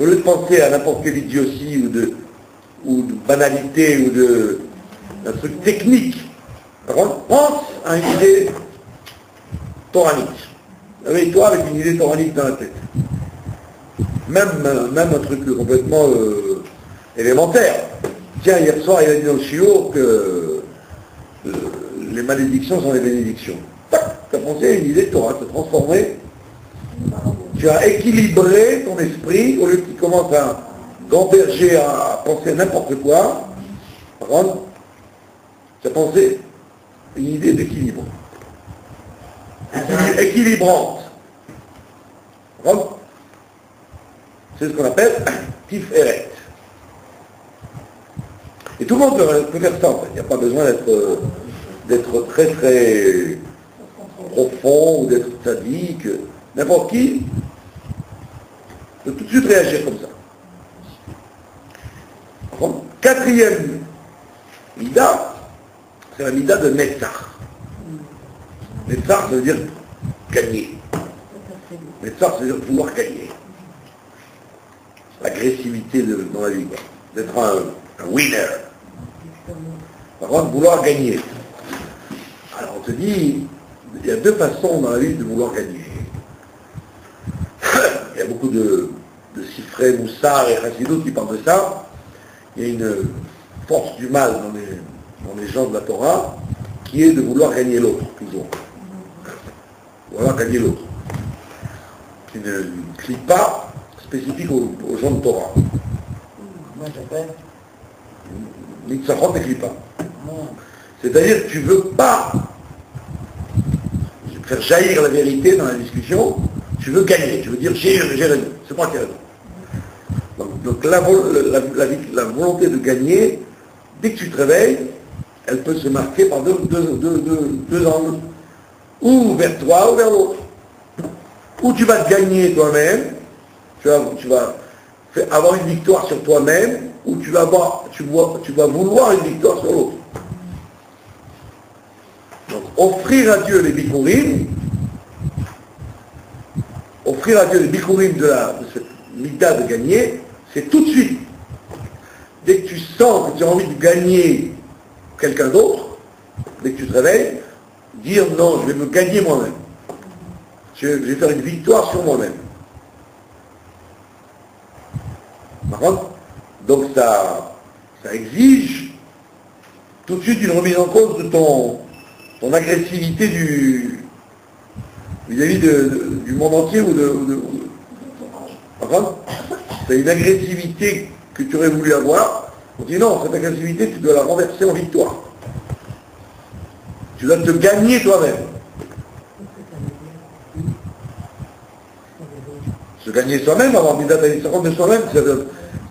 au lieu de penser à n'importe quelle idiotie ou de banalité ou d'un truc technique, par contre, pense à une idée toranique. Réveille-toi avec une idée toranique dans la tête. Même un truc complètement élémentaire. Tiens, hier soir, il a dit dans le shiur que les malédictions sont les bénédictions. Tu as pensé à une idée de Torah, tu as transformé, tu as équilibré ton esprit, au lieu qu'il commence à gamberger, à penser à n'importe quoi. Par contre, tu as pensé une idée d'équilibre. Équilibrante. C'est ce qu'on appelle Tiferet. Et tout le monde peut faire ça, en fait. Il n'y a pas besoin d'être très très profond ou d'être sadique. N'importe qui peut tout de suite réagir comme ça. Donc, quatrième mida, c'est la mida de Netzach. Netzach, ça veut dire gagner. Netzach, ça veut dire pouvoir gagner. L'agressivité dans la vie, quoi. D'être un winner. Par contre, vouloir gagner. Alors on te dit, il y a deux façons dans la vie de vouloir gagner. Il y a beaucoup de Sifrei, Moussar et Chassidut qui parlent de ça. Il y a une force du mal dans les gens de la Torah qui est de vouloir gagner l'autre, toujours. Vouloir gagner l'autre. C'est une clipa spécifique aux gens de Torah. Moi j'appelle. Nitzachot et clipa. C'est-à-dire que tu ne veux pas faire jaillir la vérité dans la discussion, tu veux gagner, tu veux dire j'ai raison, c'est moi qui ai raison. Donc la volonté de gagner, dès que tu te réveilles, elle peut se marquer par deux angles, ou vers toi ou vers l'autre. Ou tu vas te gagner toi-même, tu vas avoir une victoire sur toi-même, ou tu vas vouloir une victoire sur l'autre. Donc offrir à Dieu les bikurim, de cette mida de gagner, c'est tout de suite. Dès que tu sens que tu as envie de gagner quelqu'un d'autre, dès que tu te réveilles, dire non, je vais me gagner moi-même. Je vais faire une victoire sur moi-même. Par contre, donc ça exige tout de suite une remise en cause de ton agressivité vis-à-vis du monde entier Par contre, c'est une agressivité que tu aurais voulu avoir. On dit non, cette agressivité, tu dois la renverser en victoire. Tu dois te gagner toi-même. Se gagner soi-même, avoir mis se rendre de soi-même, c'est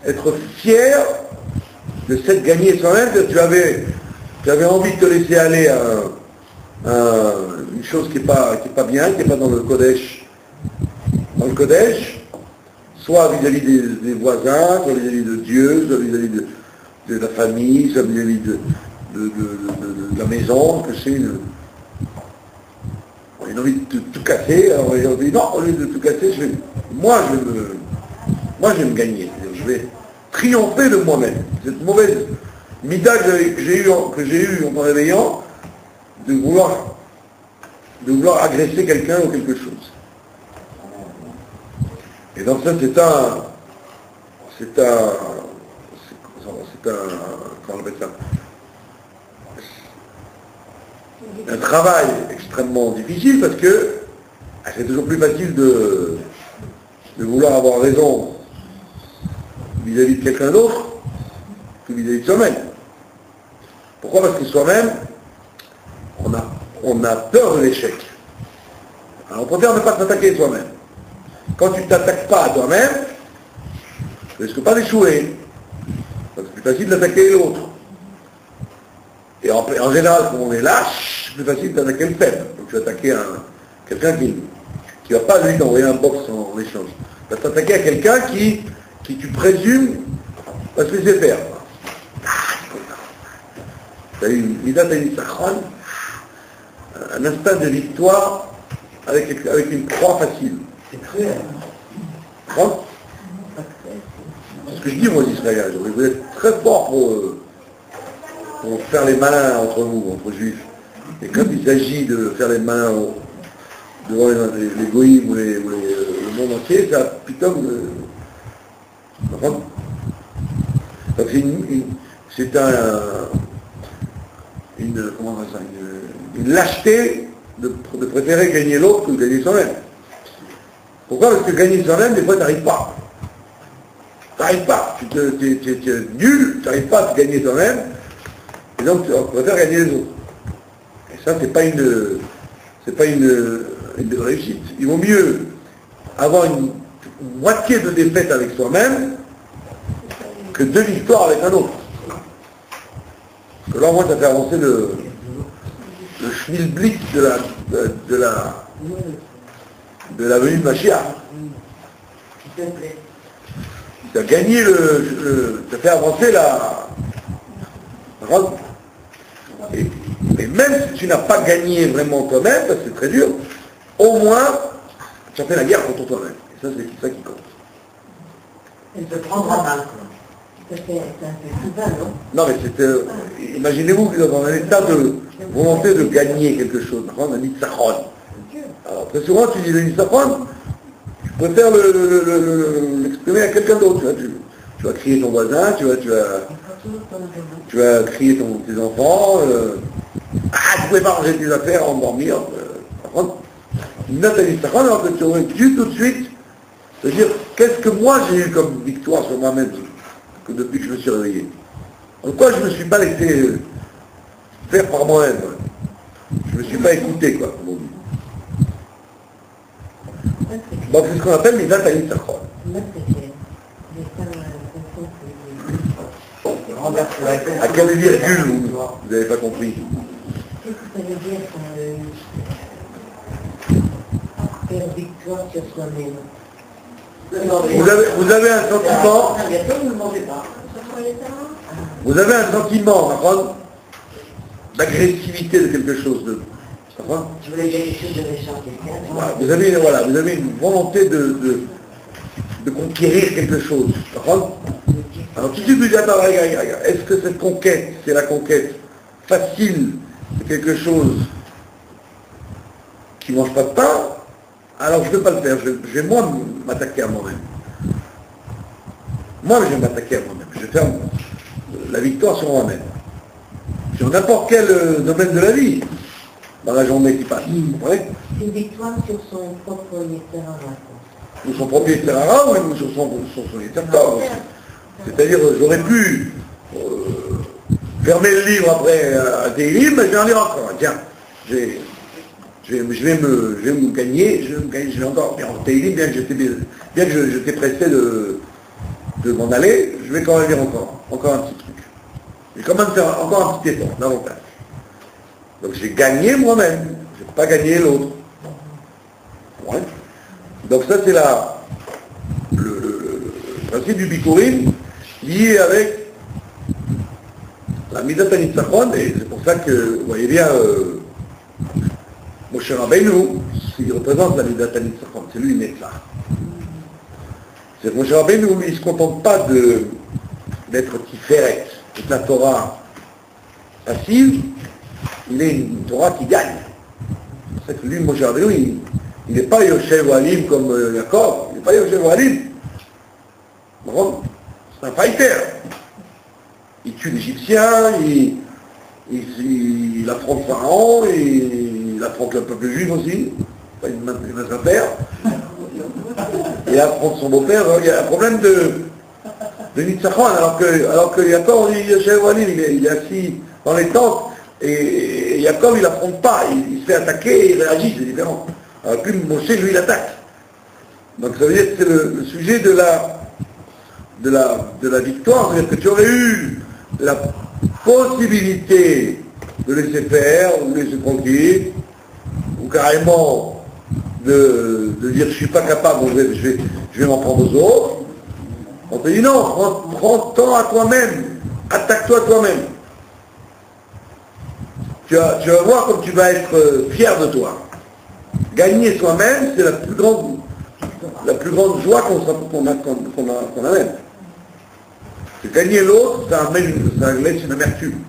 être fier de s'être gagné soi-même, que tu avais envie de te laisser aller à une chose qui n'est pas bien, qui n'est pas dans le Kodesh, soit vis-à-vis des voisins, soit vis-à-vis de Dieu, soit vis-à-vis de la famille, soit vis-à-vis de la maison, que c'est une envie de tout casser. Alors on dit non, au lieu de tout casser, moi je vais me gagner. Je vais triompher de moi-même. Cette mauvaise mida que j'ai eue en me réveillant, de vouloir agresser quelqu'un ou quelque chose. Et donc ça comment on appelle ça, un travail extrêmement difficile parce que c'est toujours plus facile de vouloir avoir raison vis-à-vis de quelqu'un d'autre que vis-à-vis de soi-même. Pourquoi? Parce que soi-même, on a peur de l'échec. Alors on préfère ne pas s'attaquer soi-même. Quand tu ne t'attaques pas à toi-même, tu ne risques pas d'échouer. C'est plus facile d'attaquer l'autre. Et en général, quand on est lâche, c'est plus facile d'attaquer le faible. Donc tu vas attaquer quelqu'un qui ne va pas lui t'envoyer un box en échange. Tu vas t'attaquer à quelqu'un qui si tu présumes, va se laisser faire. Tu as eu une Midat Anitzachon, un instinct de victoire avec une croix facile. C'est cruel. Hein? C'est ce que je dis moi aux Israéliens. Vous êtes très forts pour faire les malins entre vous, entre juifs. Et quand il s'agit de faire les malins devant les goïms ou le monde entier, ça putain donc c'est une lâcheté de préférer gagner l'autre que de gagner soi-même. Pourquoi? Parce que gagner soi-même, des fois, tu n'arrives pas. Tu n'arrives pas. Tu es nul, tu n'arrives pas à te gagner toi-même, et donc tu préfères gagner les autres. Et ça, c'est pas une réussite. Il vaut mieux avoir une moitié de défaite avec soi-même que 2 victoires avec un autre. Parce que là, au moins, ça fait avancer le schmilblick de la venue de Mashiach. S'il te plaît. Tu as gagné tu as fait avancer la route. Et même si tu n'as pas gagné vraiment toi-même, parce que c'est très dur, au moins, tu as fait la guerre contre toi-même. Et ça, c'est ça qui compte. Elle te prendra mal, quoi. Ça fait un peu tout bas, non? Non, mais imaginez-vous que dans un état de volonté de gagner quelque chose, on a dit Nitzachon. Alors, très souvent, tu dis le Nitzachon, tu préfères l'exprimer à quelqu'un d'autre. Tu vas crier ton voisin, tu vas crier tes enfants, tu pouvais pas ranger tes affaires, endormir. Par contre, une note à Nitzachon, alors que tu aurais dû tout de suite te dire, qu'est-ce que moi j'ai eu comme victoire sur moi-même que depuis que je me suis réveillé. Pourquoi je ne me suis pas laissé faire par moi-même? Je ne me suis pas écouté, quoi, comme on dit. Donc c'est ce qu'on appelle les Nathalie Sachon. À quelle virgule vous n'avez pas compris? Qu'est-ce que ça veut dire faire victoire sur soi-même? Vous avez un sentiment, vous avez un sentiment, d'agressivité de quelque chose de. Je voulais dire quelque chose de méchant, quelqu'un. Vous avez une volonté de conquérir quelque chose. Alors tout de suite vous dites, attends, regarde, est-ce que cette conquête, c'est la conquête facile de quelque chose qui ne mange pas de pain? Alors je ne vais pas le faire, je vais moi m'attaquer à moi-même. Moi je vais m'attaquer à moi-même, je vais faire la victoire sur moi-même. Sur n'importe quel domaine de la vie, dans la journée qui passe. Vous comprenez? Une victoire sur son propre terrain. Ou son propre terrain, ou sur son terrain. C'est-à-dire, j'aurais pu fermer le livre après des livres, mais je vais en lire encore. Tiens, je vais me gagner, je vais encore lire des livres, bien que j'étais pressé de m'en aller, je vais quand même lire encore un petit truc. Je vais quand même faire encore un petit effort, davantage. Donc j'ai gagné moi-même, je n'ai pas gagné l'autre. Ouais. Donc ça c'est le principe du Bikurim lié avec la Midat Anitzachon, et c'est pour ça que, vous voyez bien, Moshe Rabbeinu, il représente la Midat Anitzachon, c'est lui Netzach. C'est que Moshe Rabbeinu, il ne se contente pas d'être Tiferet, toute la Torah passive, il est une Torah qui gagne. C'est que lui, Moshe Rabbeinu, il n'est pas Yoshev Alim comme Yaakov, il n'est pas Yoshev Alim. Bon, c'est un fighter. Il tue l'Égyptien, il affronte Pharaon, il affronte le peuple juif aussi, pas une mince affaire. Il affronte son beau-père, il y a un problème de Nitzachon, alors que Yaakov, Yoshev Alim, il est assis dans les tentes, et Yaakov, il n'affronte pas, il se fait attaquer, il réagit, c'est différent. Alors que Moshe, lui, il attaque. Donc ça veut dire que c'est le sujet de la victoire, c'est-à-dire que tu aurais eu la possibilité de laisser faire, ou de laisser tranquille, ou carrément de dire je ne suis pas capable, je vais m'en prendre aux autres, On te dit non, prends temps à toi-même, attaque-toi toi-même. Tu vas voir comme tu vas être fier de toi. Gagner soi-même, c'est la plus grande joie qu'on amène. C'est gagner l'autre, ça laisse une amertume.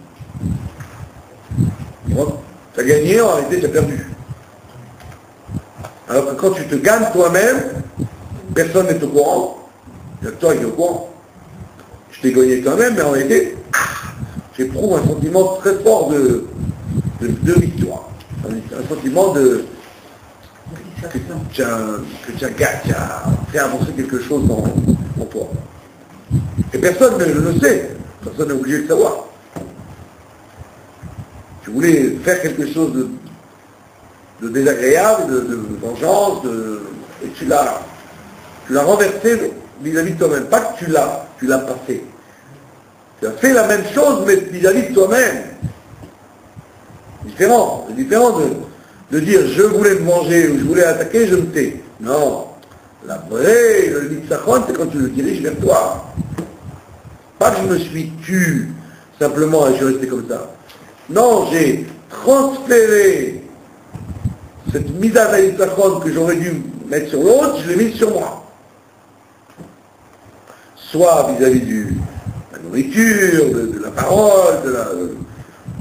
Tu as gagné, en réalité, tu as perdu. Alors que quand tu te gagnes toi-même, personne n'est au courant. Il y a que toi qui es au courant. Je t'ai gagné toi-même, mais en réalité, j'éprouve un sentiment très fort de victoire. Un sentiment que tu as fait avancer quelque chose en toi. Et personne ne le sait. Personne n'est obligé de savoir. Tu voulais faire quelque chose de désagréable, de vengeance, et tu l'as renversé vis-à-vis de toi-même. Pas que tu l'as pas fait. Tu as fait la même chose, mais vis-à-vis de toi-même. Différent. C'est différent de dire je voulais me venger ou je voulais attaquer, je me tais. Non. La vraie, le nitzachon, c'est quand tu le diriges vers toi. Pas que je me suis tué simplement et je suis resté comme ça. Non, j'ai transféré cette mise à nitzachon que j'aurais dû mettre sur l'autre, je l'ai mise sur moi. Soit vis-à-vis de la nourriture, de la parole,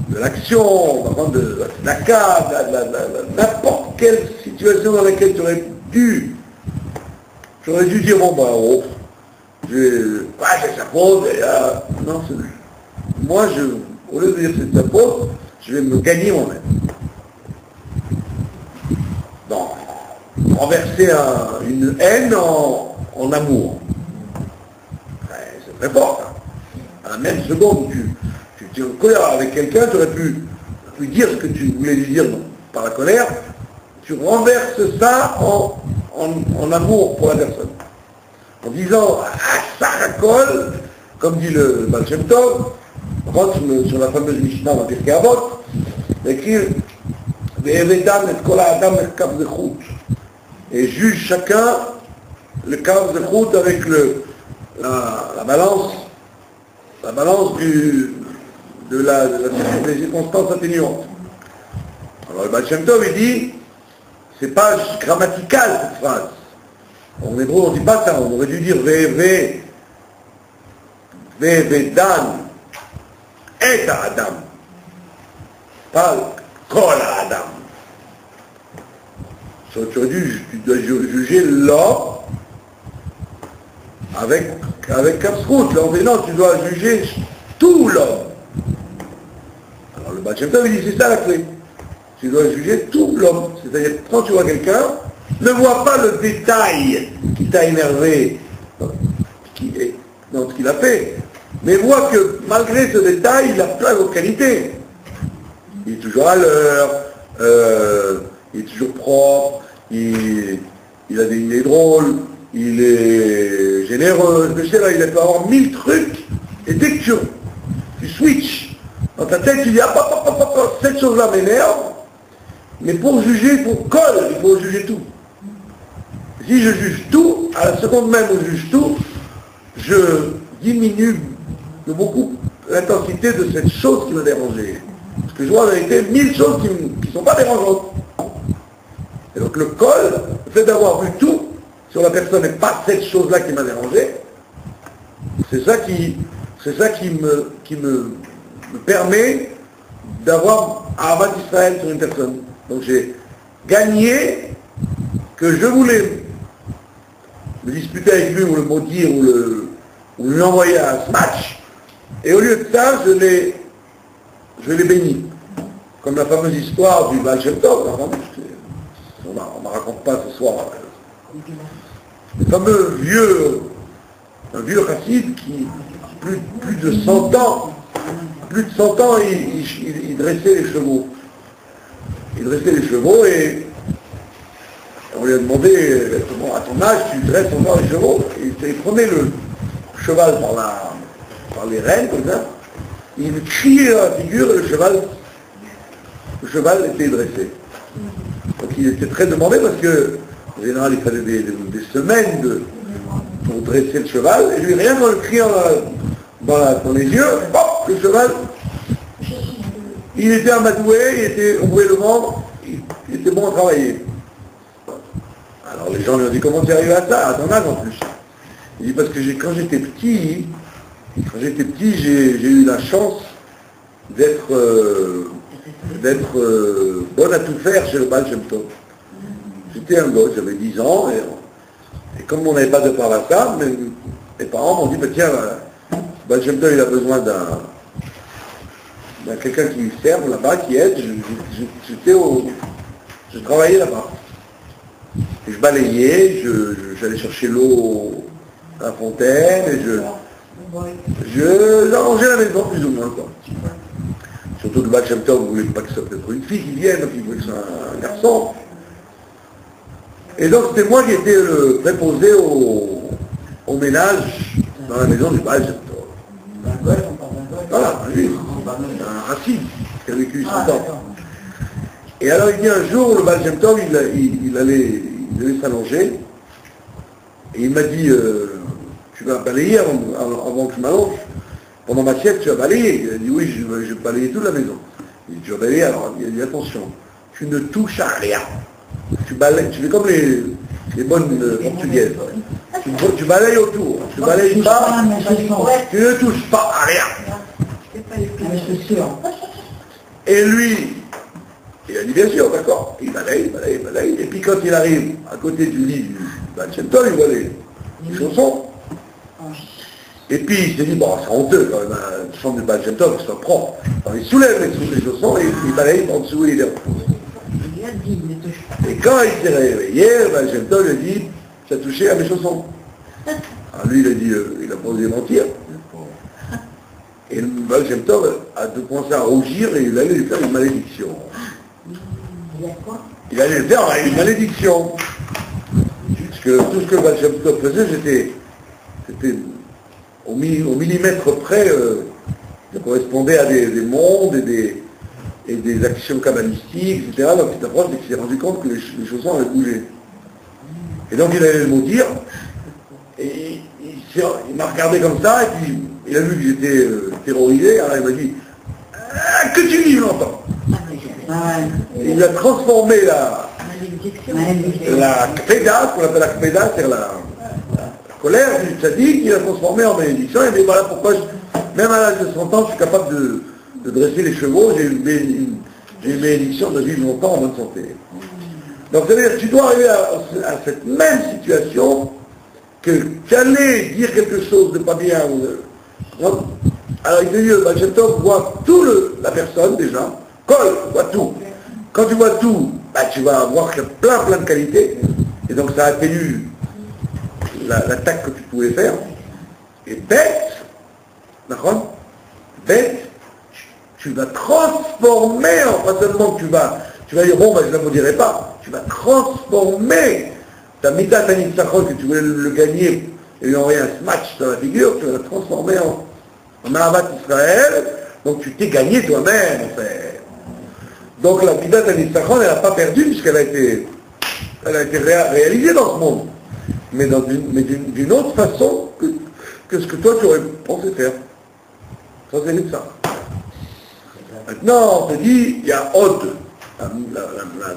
de l'action, de la cave, n'importe quelle situation dans laquelle j'aurais dû dire, bon, bah, oh, j'ai sa faute, et là, non, moi, au lieu de dire c'est sa faute, je vais me gagner moi-même. Donc, renverser une haine en amour. C'est très fort, hein. À la même seconde où tu es en colère avec quelqu'un, tu aurais pu dire ce que tu voulais lui dire par la colère, tu renverses ça en amour pour la personne. En disant ça racole, comme dit le Baal Shem Tov, sur la fameuse Mishnah dans Pirkei Avot, d'écrire Ve'evedam et kol ha'adam et kav zechut, et juge chacun le kav zechut avec la balance des circonstances atténuantes. Alors le Baal Shem Tov, il dit, c'est pas grammatical cette phrase. En hébreu, on ne dit pas ça, on aurait dû dire Ve'edan et Adam. Pas kol Adam. Tu dois juger l'homme avec Kapsrout. Là, on dit non, tu dois juger tout l'homme. Alors le Baal Shem Tov, il dit, c'est ça la clé. Tu dois juger tout l'homme. C'est-à-dire, quand tu vois quelqu'un, ne vois pas le détail qui t'a énervé dans ce qu'il a fait, mais vois que malgré ce détail, il a plein de qualités. Il est toujours à l'heure, il est toujours propre, il a des idées drôles, il est généreux, je sais là, il peut avoir 1000 trucs, et dès que tu switches dans ta tête, tu dis, cette chose-là m'énerve, mais pour juger, il faut juger tout. Si je juge tout, à la seconde même où je juge tout, je diminue de beaucoup l'intensité de cette chose qui m'a dérangé. Parce que je vois en vérité 1000 choses qui ne sont pas dérangeantes. Et donc le col, le fait d'avoir vu tout sur la personne et pas cette chose-là qui m'a dérangé, c'est ça qui me permet d'avoir Ahavat Israël sur une personne. Donc j'ai gagné que je voulais me disputer avec lui ou le maudire ou lui envoyer un match, et au lieu de ça, je l'ai béni. Comme la fameuse histoire du Baal Shem Tov, on ne raconte pas ce soir. Le fameux un vieux chassid qui, plus de 100 ans, il dressait les chevaux. Il dressait les chevaux et on lui a demandé, à ton âge, tu dresses encore les chevaux. Et il prenait le cheval par les rênes, comme ça. Il criait à la figure et le cheval était dressé. Donc il était très demandé parce que, en général, il fallait des semaines pour dresser le cheval, et lui, rien qu'en le criant dans les yeux, hop, le cheval, il était amadoué, on pouvait le vendre, il était bon à travailler. Alors les gens lui ont dit, comment tu es arrivé à ça, à ton âge en plus? Il dit, parce que quand j'étais petit, j'ai eu la chance d'être bon à tout faire chez le Baal Shem Tov. J'étais un gosse, j'avais 10 ans, et comme on n'avait pas de parvassa, mes parents m'ont dit, bah, tiens, Baal Shem Tov, il a besoin d'un quelqu'un qui serve là-bas, qui aide. Je travaillais là-bas. Et je balayais, j'allais chercher l'eau à la fontaine, et j'arrangeais la maison plus ou moins, quoi. Surtout que le Baal Shem Tov ne voulait pas que ça soit une fille qui vienne, donc il voulait que ce soit un garçon. Et donc c'était moi qui étais le préposé au ménage dans la maison du Baal Shem Tov. Voilà, lui, un racine qui a vécu 100 ans. Et alors il dit un jour, le Baal Shem Tov, il allait s'allonger, et il m'a dit, tu vas balayer avant que je m'allonge. Pendant ma sieste, tu vas balayer. Il a dit, oui, je vais balayer toute la maison. Il dit, tu vas balayer, alors il a dit, attention, tu ne touches à rien. Tu balayes, tu fais comme les bonnes portugaises. Tu balayes autour, tu balayes pas, tu ne touches pas à rien. Et lui, il a dit, bien sûr, d'accord, il balaye, et puis quand il arrive à côté du lit du Baal Shem Tov, il voit les chaussons. Et puis il s'est dit, bon, c'est honteux quand même, une chambre du Baal Shem Tov, que ce soit propre. Alors il soulève les chaussons et il balaye en dessous et il les repose. Et quand il s'est réveillé, le Baal Shem Tov lui a dit, tu as touché à mes chaussons. Alors lui, il a dit, il a pas osé mentir. Et le Baal Shem Tov a commencé à rougir et il allait lui faire une malédiction. Il allait le faire une malédiction. Parce que tout ce que le Baal Shem Tov faisait, c'était au millimètre près, ça correspondait à des mondes et des actions kabbalistiques, etc. Donc il s'approche et il s'est rendu compte que les chaussons avaient bougé. Et donc il allait le maudire, et il m'a regardé comme ça, et puis il a vu que j'étais terrorisé, alors il m'a dit, que tu dis, l'entends? Et il a transformé la kpeda, qu'on appelle la kpeda, c'est la colère du tzaddik, il a transformé en bénédiction. Il dit, voilà pourquoi, même à l'âge de 100 ans, je suis capable de dresser les chevaux, j'ai une bénédiction de vivre longtemps en bonne santé. Donc, ça veut dire que tu dois arriver à cette même situation, que qu'aller dire quelque chose de pas bien, alors il te dit, le Baal Shem Tov voit tout la personne déjà, voit tout. Quand tu vois tout, bah, tu vas avoir plein de qualités, et donc ça atténue l'attaque que tu pouvais faire. Et bête, d'accord, bête, tu vas transformer, pas seulement que tu vas dire, bon, ben, je ne la maudirai pas, tu vas transformer ta mitat anitzachon que tu voulais le gagner et lui envoyer un smash dans la figure, tu vas la transformer en Ahavat Israël, donc tu t'es gagné toi-même, en fait. Donc la mitat anitzachon, elle n'a pas perdu puisqu'elle a été réalisée dans ce monde, mais d'une autre façon que ce que toi tu aurais pensé faire. Ça c'est juste ça. Maintenant, on te dit, il y a Hod, la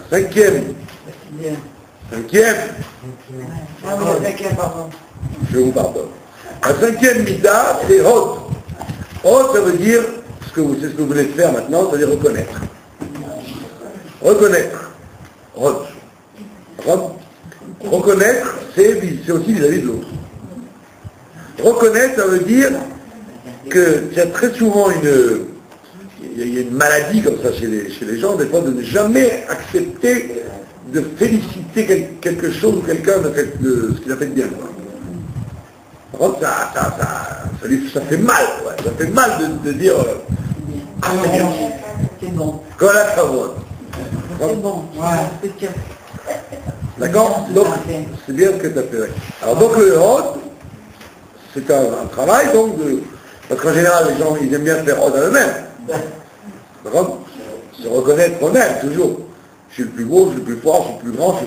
cinquième. Je vous pardonne. La cinquième mida, c'est Hod. Hod, ça veut dire, c'est ce que vous voulez faire maintenant, ça veut dire reconnaître. Reconnaître. Hod. Reconnaître, c'est aussi vis-à-vis de l'autre. Reconnaître, ça veut dire qu'il y a très souvent il y a une maladie comme ça chez les gens, des fois, de ne jamais accepter de féliciter quelque chose ou quelqu'un de ce qu'il a fait de bien. Par contre, ça fait mal, ouais. Ça fait mal de dire c'est bon. Quand la faveur. C'est bon, ouais. D'accord? Donc, c'est bien ce que tu as fait. Alors donc le Hod, c'est un travail donc parce qu'en général les gens ils aiment bien faire Hod à eux-mêmes. D'accord? Se reconnaître qu'on aime toujours. Je suis le plus beau, je suis le plus fort, je suis le plus grand, je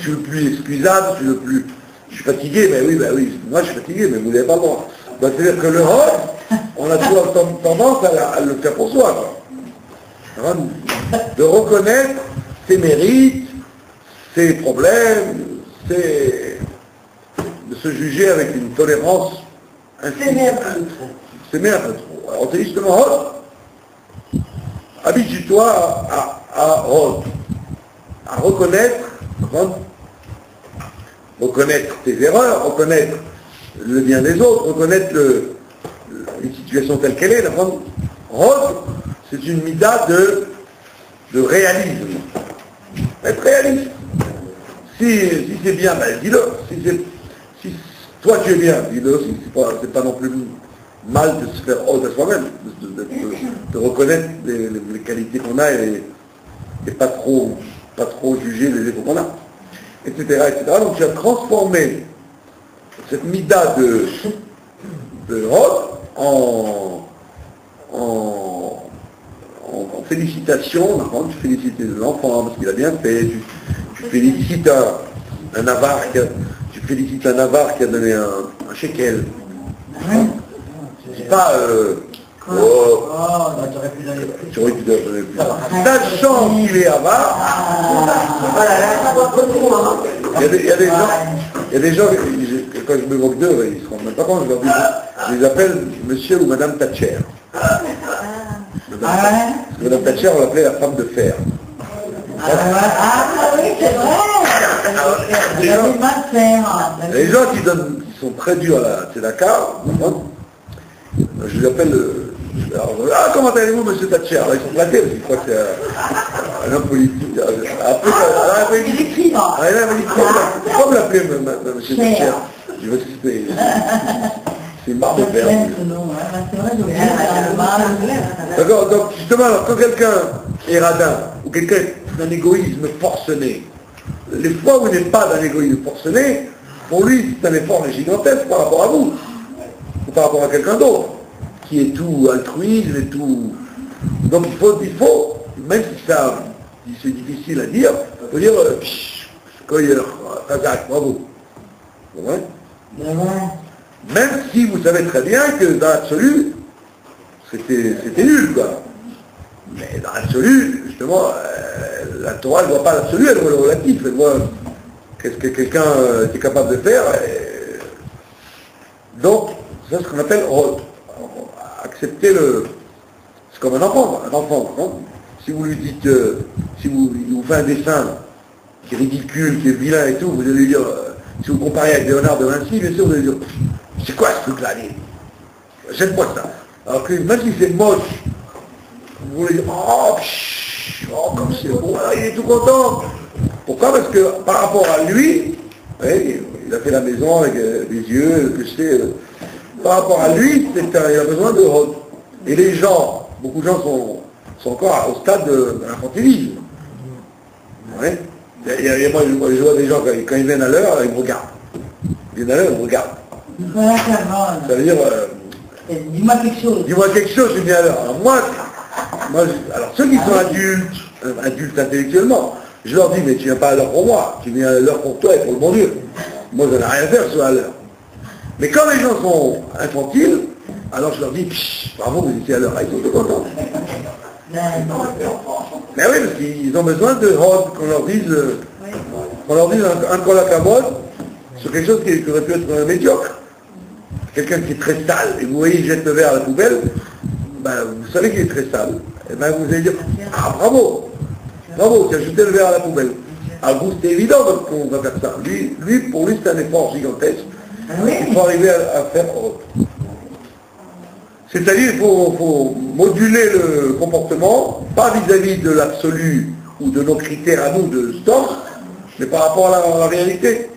suis le plus excusable, je suis le plus... Je suis fatigué, mais oui, moi je suis fatigué, mais vous n'avez pas le droit. Ben, c'est-à-dire que le hod, on a toujours tendance à le faire pour soi. Quoi. De reconnaître ses mérites, ses problèmes, de se juger avec une tolérance S'aimer un peu. S'aimer un peu trop. Alors on te dit justement, hod, habitue-toi à reconnaître, reconnaître tes erreurs, reconnaître le bien des autres, reconnaître une situation telle qu'elle est. Hod, c'est une mida de réalisme. Être réaliste. Si c'est bien, ben dis-le. Si toi tu es bien, dis-le aussi. C'est pas non plus mal de se faire hod à soi-même, de reconnaître les qualités qu'on a et pas trop juger les défauts qu'on a, etc., etc. Donc tu as transformé cette mida de hod en félicitations. Tu félicites l'enfant parce qu'il a bien fait, tu félicites un avare qui a donné un shekel. C'est pas tu aurais pu donner plus. Sachant qu'il est avare, il y a des gens, quand je me moque d'eux, ils se rendent même pas compte, je les appelle monsieur ou madame Thatcher. Madame Thatcher, on l'appelait la femme de fer. Oui, c'est vrai. Les gens qui sont très durs à la tzedaka, je les appelle comment allez-vous, monsieur Thatcher? Alors, ils sont flattés parce qu'ils croient que c'est un homme politique. Après, Il écrit, non? Pourquoi vous l'appelez, monsieur Thatcher? Je veux que c'est une barre de fer. D'accord, donc justement, alors, quand quelqu'un est radin, ou quelqu'un est d'un égoïsme forcené, les fois où il n'est pas d'un égoïsme forcené, pour lui, c'est un effort gigantesque par rapport à vous, ou par rapport à quelqu'un d'autre, qui est tout altruisme et tout. Donc il faut, même si c'est difficile à dire, il faut dire, bravo. Ouais. Même si vous savez très bien que dans l'absolu, c'était nul, quoi. Mais dans l'absolu, justement, la Torah ne voit pas l'absolu, elle voit le relatif, elle voit qu'est-ce que quelqu'un est capable de faire. Donc, c'est ce qu'on appelle accepter c'est comme un enfant, hein. Si vous lui dites, si vous faites un dessin qui est ridicule, qui est vilain et tout, vous allez lui dire, si vous comparez avec Léonard de Vinci, bien sûr, vous allez dire, c'est quoi ce truc-là, j'aime pas ça. Alors que même si c'est moche, vous voulez dire, comme c'est beau, alors il est tout content. Pourquoi? Parce que par rapport à lui, il a fait la maison avec des yeux, que c'est. Par rapport à lui, il a besoin de hod. Et les gens, beaucoup de gens sont encore au stade de l'infantilisme. Ouais. Moi, je vois des gens, quand ils viennent à l'heure, ils me regardent. Ils viennent à l'heure, ils me regardent. Ça veut dire... dis-moi quelque chose. Dis-moi quelque chose, je viens à l'heure. Alors ceux qui sont adultes intellectuellement, je leur dis, mais tu viens pas à l'heure pour moi, tu viens à l'heure pour toi et pour le bon Dieu. Moi, je n'ai rien à faire, je suis à l'heure. Mais quand les gens sont infantiles, alors je leur dis, bravo, vous étiez à l'heure, ils sont tout contents. Mais oui, parce qu'ils ont besoin de hod, qu'on leur dise un kolakavod sur quelque chose qui aurait pu être médiocre. Quelqu'un qui est très sale, et vous voyez, il jette le verre à la poubelle, vous savez qu'il est très sale. Et vous allez dire, bravo, tu as jeté le verre à la poubelle. Alors vous, c'est évident qu'on va faire ça. Lui, pour lui, c'est un effort gigantesque. Il faut arriver à faire autre. C'est-à-dire qu'il faut moduler le comportement, pas vis-à-vis de l'absolu ou de nos critères à nous de sens, mais par rapport à la réalité.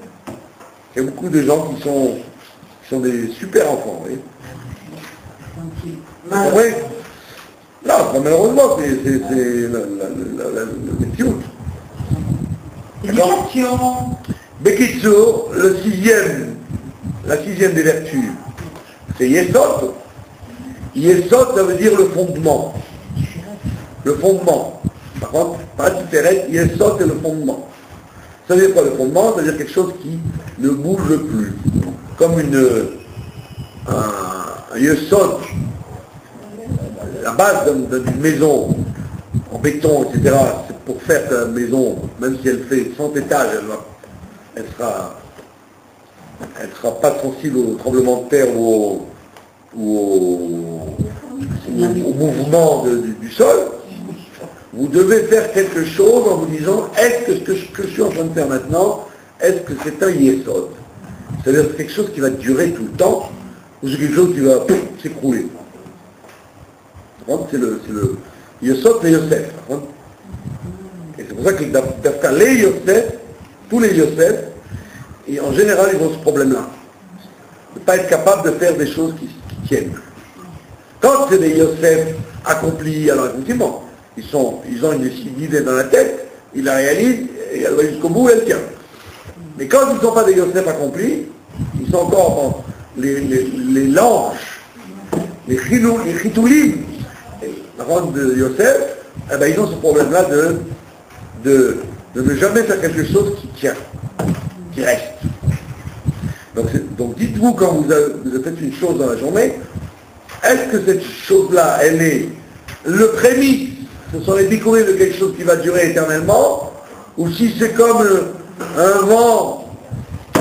Il y a beaucoup de gens qui sont des super enfants, vous voyez. Non, malheureusement, c'est le cute. Éducation. Bekitsour, la sixième des vertus, c'est Yesod. Yesod, ça veut dire le fondement. Le fondement. Par contre, pas Tiferet, Yesod, c'est le fondement. Ça veut dire quoi le fondement? Ça veut dire quelque chose qui ne bouge plus. Comme un yesod, la base d'une maison en béton, etc. C'est pour faire que la maison, même si elle fait 100 étages, elle sera pas sensible au tremblement de terre ou au mouvement du sol. Vous devez faire quelque chose en vous disant, est-ce que ce que je suis en train de faire maintenant, est-ce que c'est un yesod? C'est-à-dire c'est quelque chose qui va durer tout le temps, ou c'est quelque chose qui va s'écrouler. C'est le yesod de Yosef. Et c'est pour ça que d'après les Yosef, tous les Yosef, et en général ils ont ce problème-là. De ne pas être capable de faire des choses qui tiennent. Quand c'est des Yosef accomplis, alors effectivement, ils ont une idée dans la tête, ils la réalisent, et elle va jusqu'au bout, elle tient. Mais quand ils ne sont pas des Yosef accomplis, ils sont encore les langes, les chitoulim, de Yosef, eh ben, ils ont ce problème-là de ne jamais faire quelque chose qui tient, qui reste. Donc dites-vous quand vous faites une chose dans la journée, est-ce que cette chose-là, elle est le prémisse, ce sont les découvertes de quelque chose qui va durer éternellement, ou si c'est comme un vent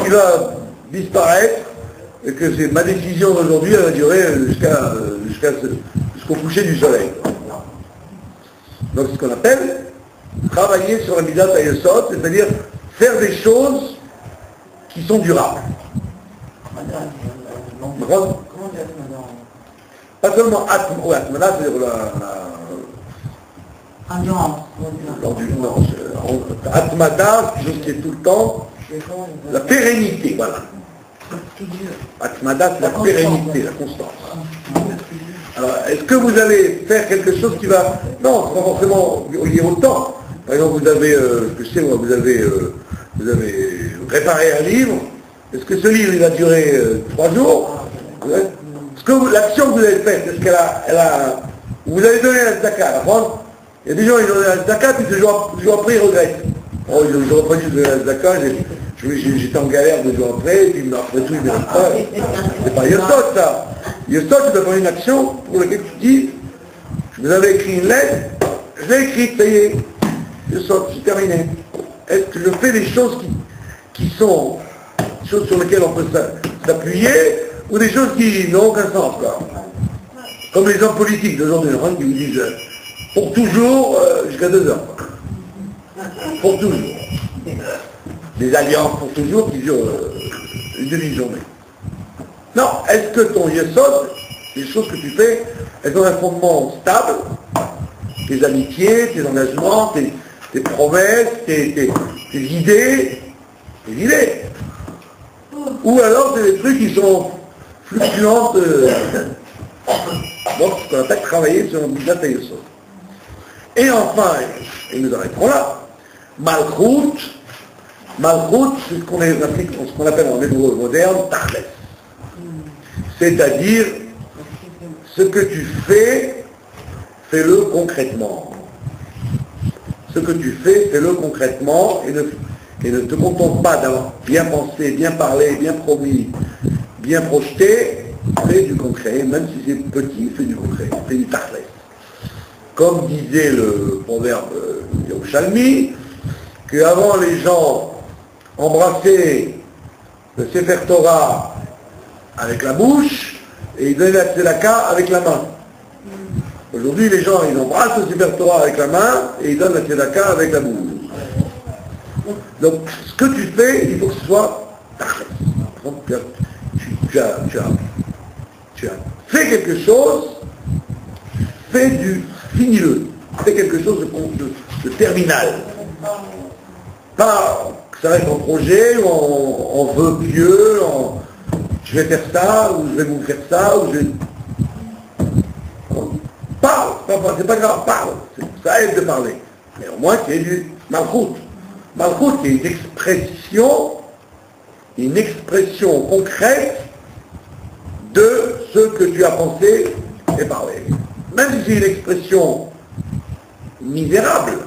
qui va disparaître, et que c'est ma décision d'aujourd'hui, elle va durer jusqu'au coucher du soleil. Donc ce qu'on appelle travailler sur la midat hayesod, c'est-à-dire faire des choses qui sont durables. Pas seulement atmana, c'est-à-dire l'endurance. Atmada, c'est quelque chose qui est tout le temps, la pérennité, voilà. Atmada, c'est la pérennité, la constance. Alors, est-ce que vous allez faire quelque chose qui va... Non, c'est pas forcément lié au temps. Par exemple, vous avez, vous avez préparé un livre. Est-ce que ce livre, il va durer 3 jours? Est-ce que l'action que vous avez faite, est-ce qu'elle a... Vous avez donné la tzaka, à prendre. Il y a des gens, ils ont donné la tzaka, puis 2 jours après, ils regrettent. Oh, j'aurais pas dû donner la tzaka, j'étais en galère 2 jours après, et puis après tout, il ne mérite pas. C'est pas Yesod, ça. Yesod, tu dois prendre une action pour laquelle tu dis, je vous avais écrit une lettre, je l'ai écrite, ça y est. Yesod, c'est terminé. Est-ce que je fais des choses qui sont des choses sur lesquelles on peut s'appuyer, ou des choses qui n'ont aucun sens, quoi. Comme les hommes politiques d'aujourd'hui, qui vous disent, pour toujours, jusqu'à 2 heures. Pour toujours. Des alliances pour toujours qui durent une demi-journée. Non, est-ce que ton yesod, les choses que tu fais, elles ont un fondement stable, tes amitiés, tes engagements, tes promesses, tes idées, ou alors c'est des trucs qui sont fluctuantes. Donc ce qu'on appelle travailler sur un midat hayesod. Et enfin, et nous arrêterons là, Malchut, c'est ce qu'on appelle en hébreu moderne, Tachles. C'est-à-dire, ce que tu fais, fais-le concrètement. Ce que tu fais, fais-le concrètement, et ne te contente pas d'avoir bien pensé, bien parlé, bien promis, bien projeté, fais du concret, même si c'est petit, fais du concret, fais du Tachles. Comme disait le proverbe Yerushalmi, qu'avant les gens embrassaient le Sefer Torah avec la bouche et ils donnaient la tzedaka avec la main. Aujourd'hui, les gens, ils embrassent le Sefer Torah avec la main et ils donnent la tzedaka avec la bouche. Donc, ce que tu fais, il faut que ce soit tachlis. Tu as fait quelque chose, finis-le. Fais quelque chose de terminal. Pas que ça reste en projet, ou en vœu pieux, je vais faire ça, ou je vais vous faire ça, ou je vais... Parle, c'est pas grave, parle. Ça aide de parler. Mais au moins qu'il y ait du malchut. Malchut, qui est une expression concrète de ce que tu as pensé et parlé. Même si c'est une expression misérable,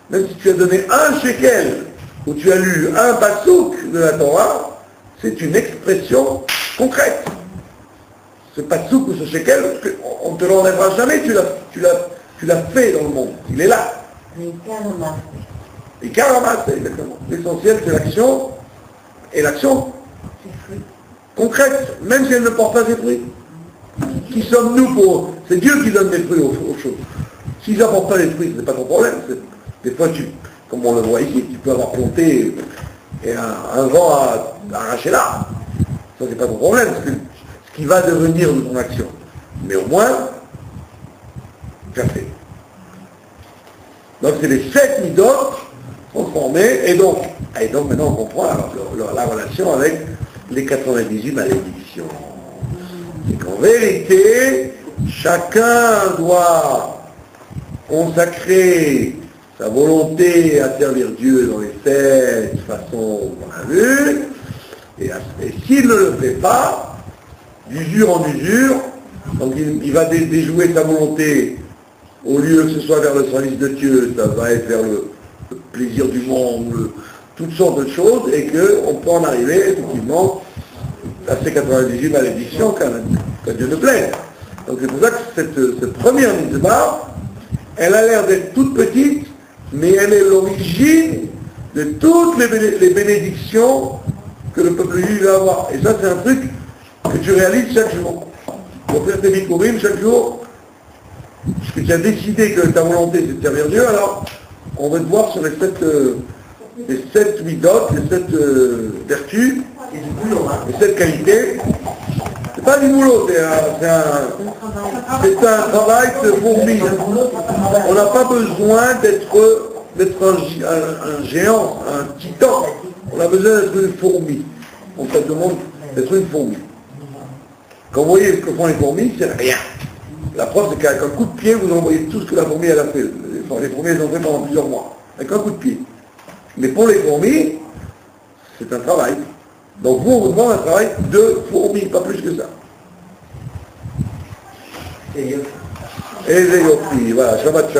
même si tu as donné 1 shekel où tu as lu un passouk de la Torah, c'est une expression concrète. Ce passouk ou ce shekel, on ne te l'enlèvera jamais, tu l'as fait dans le monde. Il est là. Et karama, c'est exactement. L'essentiel, c'est l'action, et l'action concrète, même si elle ne porte pas ses fruits. Qui sommes-nous pour... C'est Dieu qui donne des fruits aux choses. S'ils n'apportent pas les fruits, ce n'est pas ton problème. Des fois, comme on le voit ici, tu peux avoir planté et un vent à arracher l'arbre. Ça, c'est pas ton problème, c'est ce qui va devenir de ton action. Mais au moins, tu as fait. Donc c'est les 7 midot transformés, et donc maintenant on comprend la relation avec les 98 malédictions. C'est qu'en vérité, chacun doit consacrer sa volonté à servir Dieu dans les 7 façons qu'on a vues, et s'il ne le fait pas, d'usure en usure, donc il va déjouer sa volonté, au lieu que ce soit vers le service de Dieu, ça va être vers le plaisir du monde, toutes sortes de choses, et qu'on peut en arriver effectivement à ces 98 malédictions qu'à Dieu ne plaise. Donc c'est pour ça que cette première mitzvah, elle a l'air d'être toute petite, mais elle est l'origine de toutes les bénédictions que le peuple juif va avoir. Et ça, c'est un truc que tu réalises chaque jour. Pour faire tes bikurim chaque jour, puisque tu as décidé que ta volonté c'est de servir Dieu, alors on va te voir sur les 7 midot, les 7 vertus, les 7 qualités. C'est pas du boulot, c'est un travail de fourmi. On n'a pas besoin d'être un géant, un titan. On a besoin d'être une fourmi. On te demande d'être une fourmi. Quand vous voyez ce que font les fourmis, c'est rien. La preuve, c'est qu'avec un coup de pied, vous envoyez tout ce que la fourmi elle a fait. Les fourmis, elles ont fait pendant plusieurs mois. Avec un coup de pied. Mais pour les fourmis, c'est un travail. Donc vous, on vous demande un travail de fourmi, pas plus que ça. Et les yopi, voilà, Shabbat Shalom.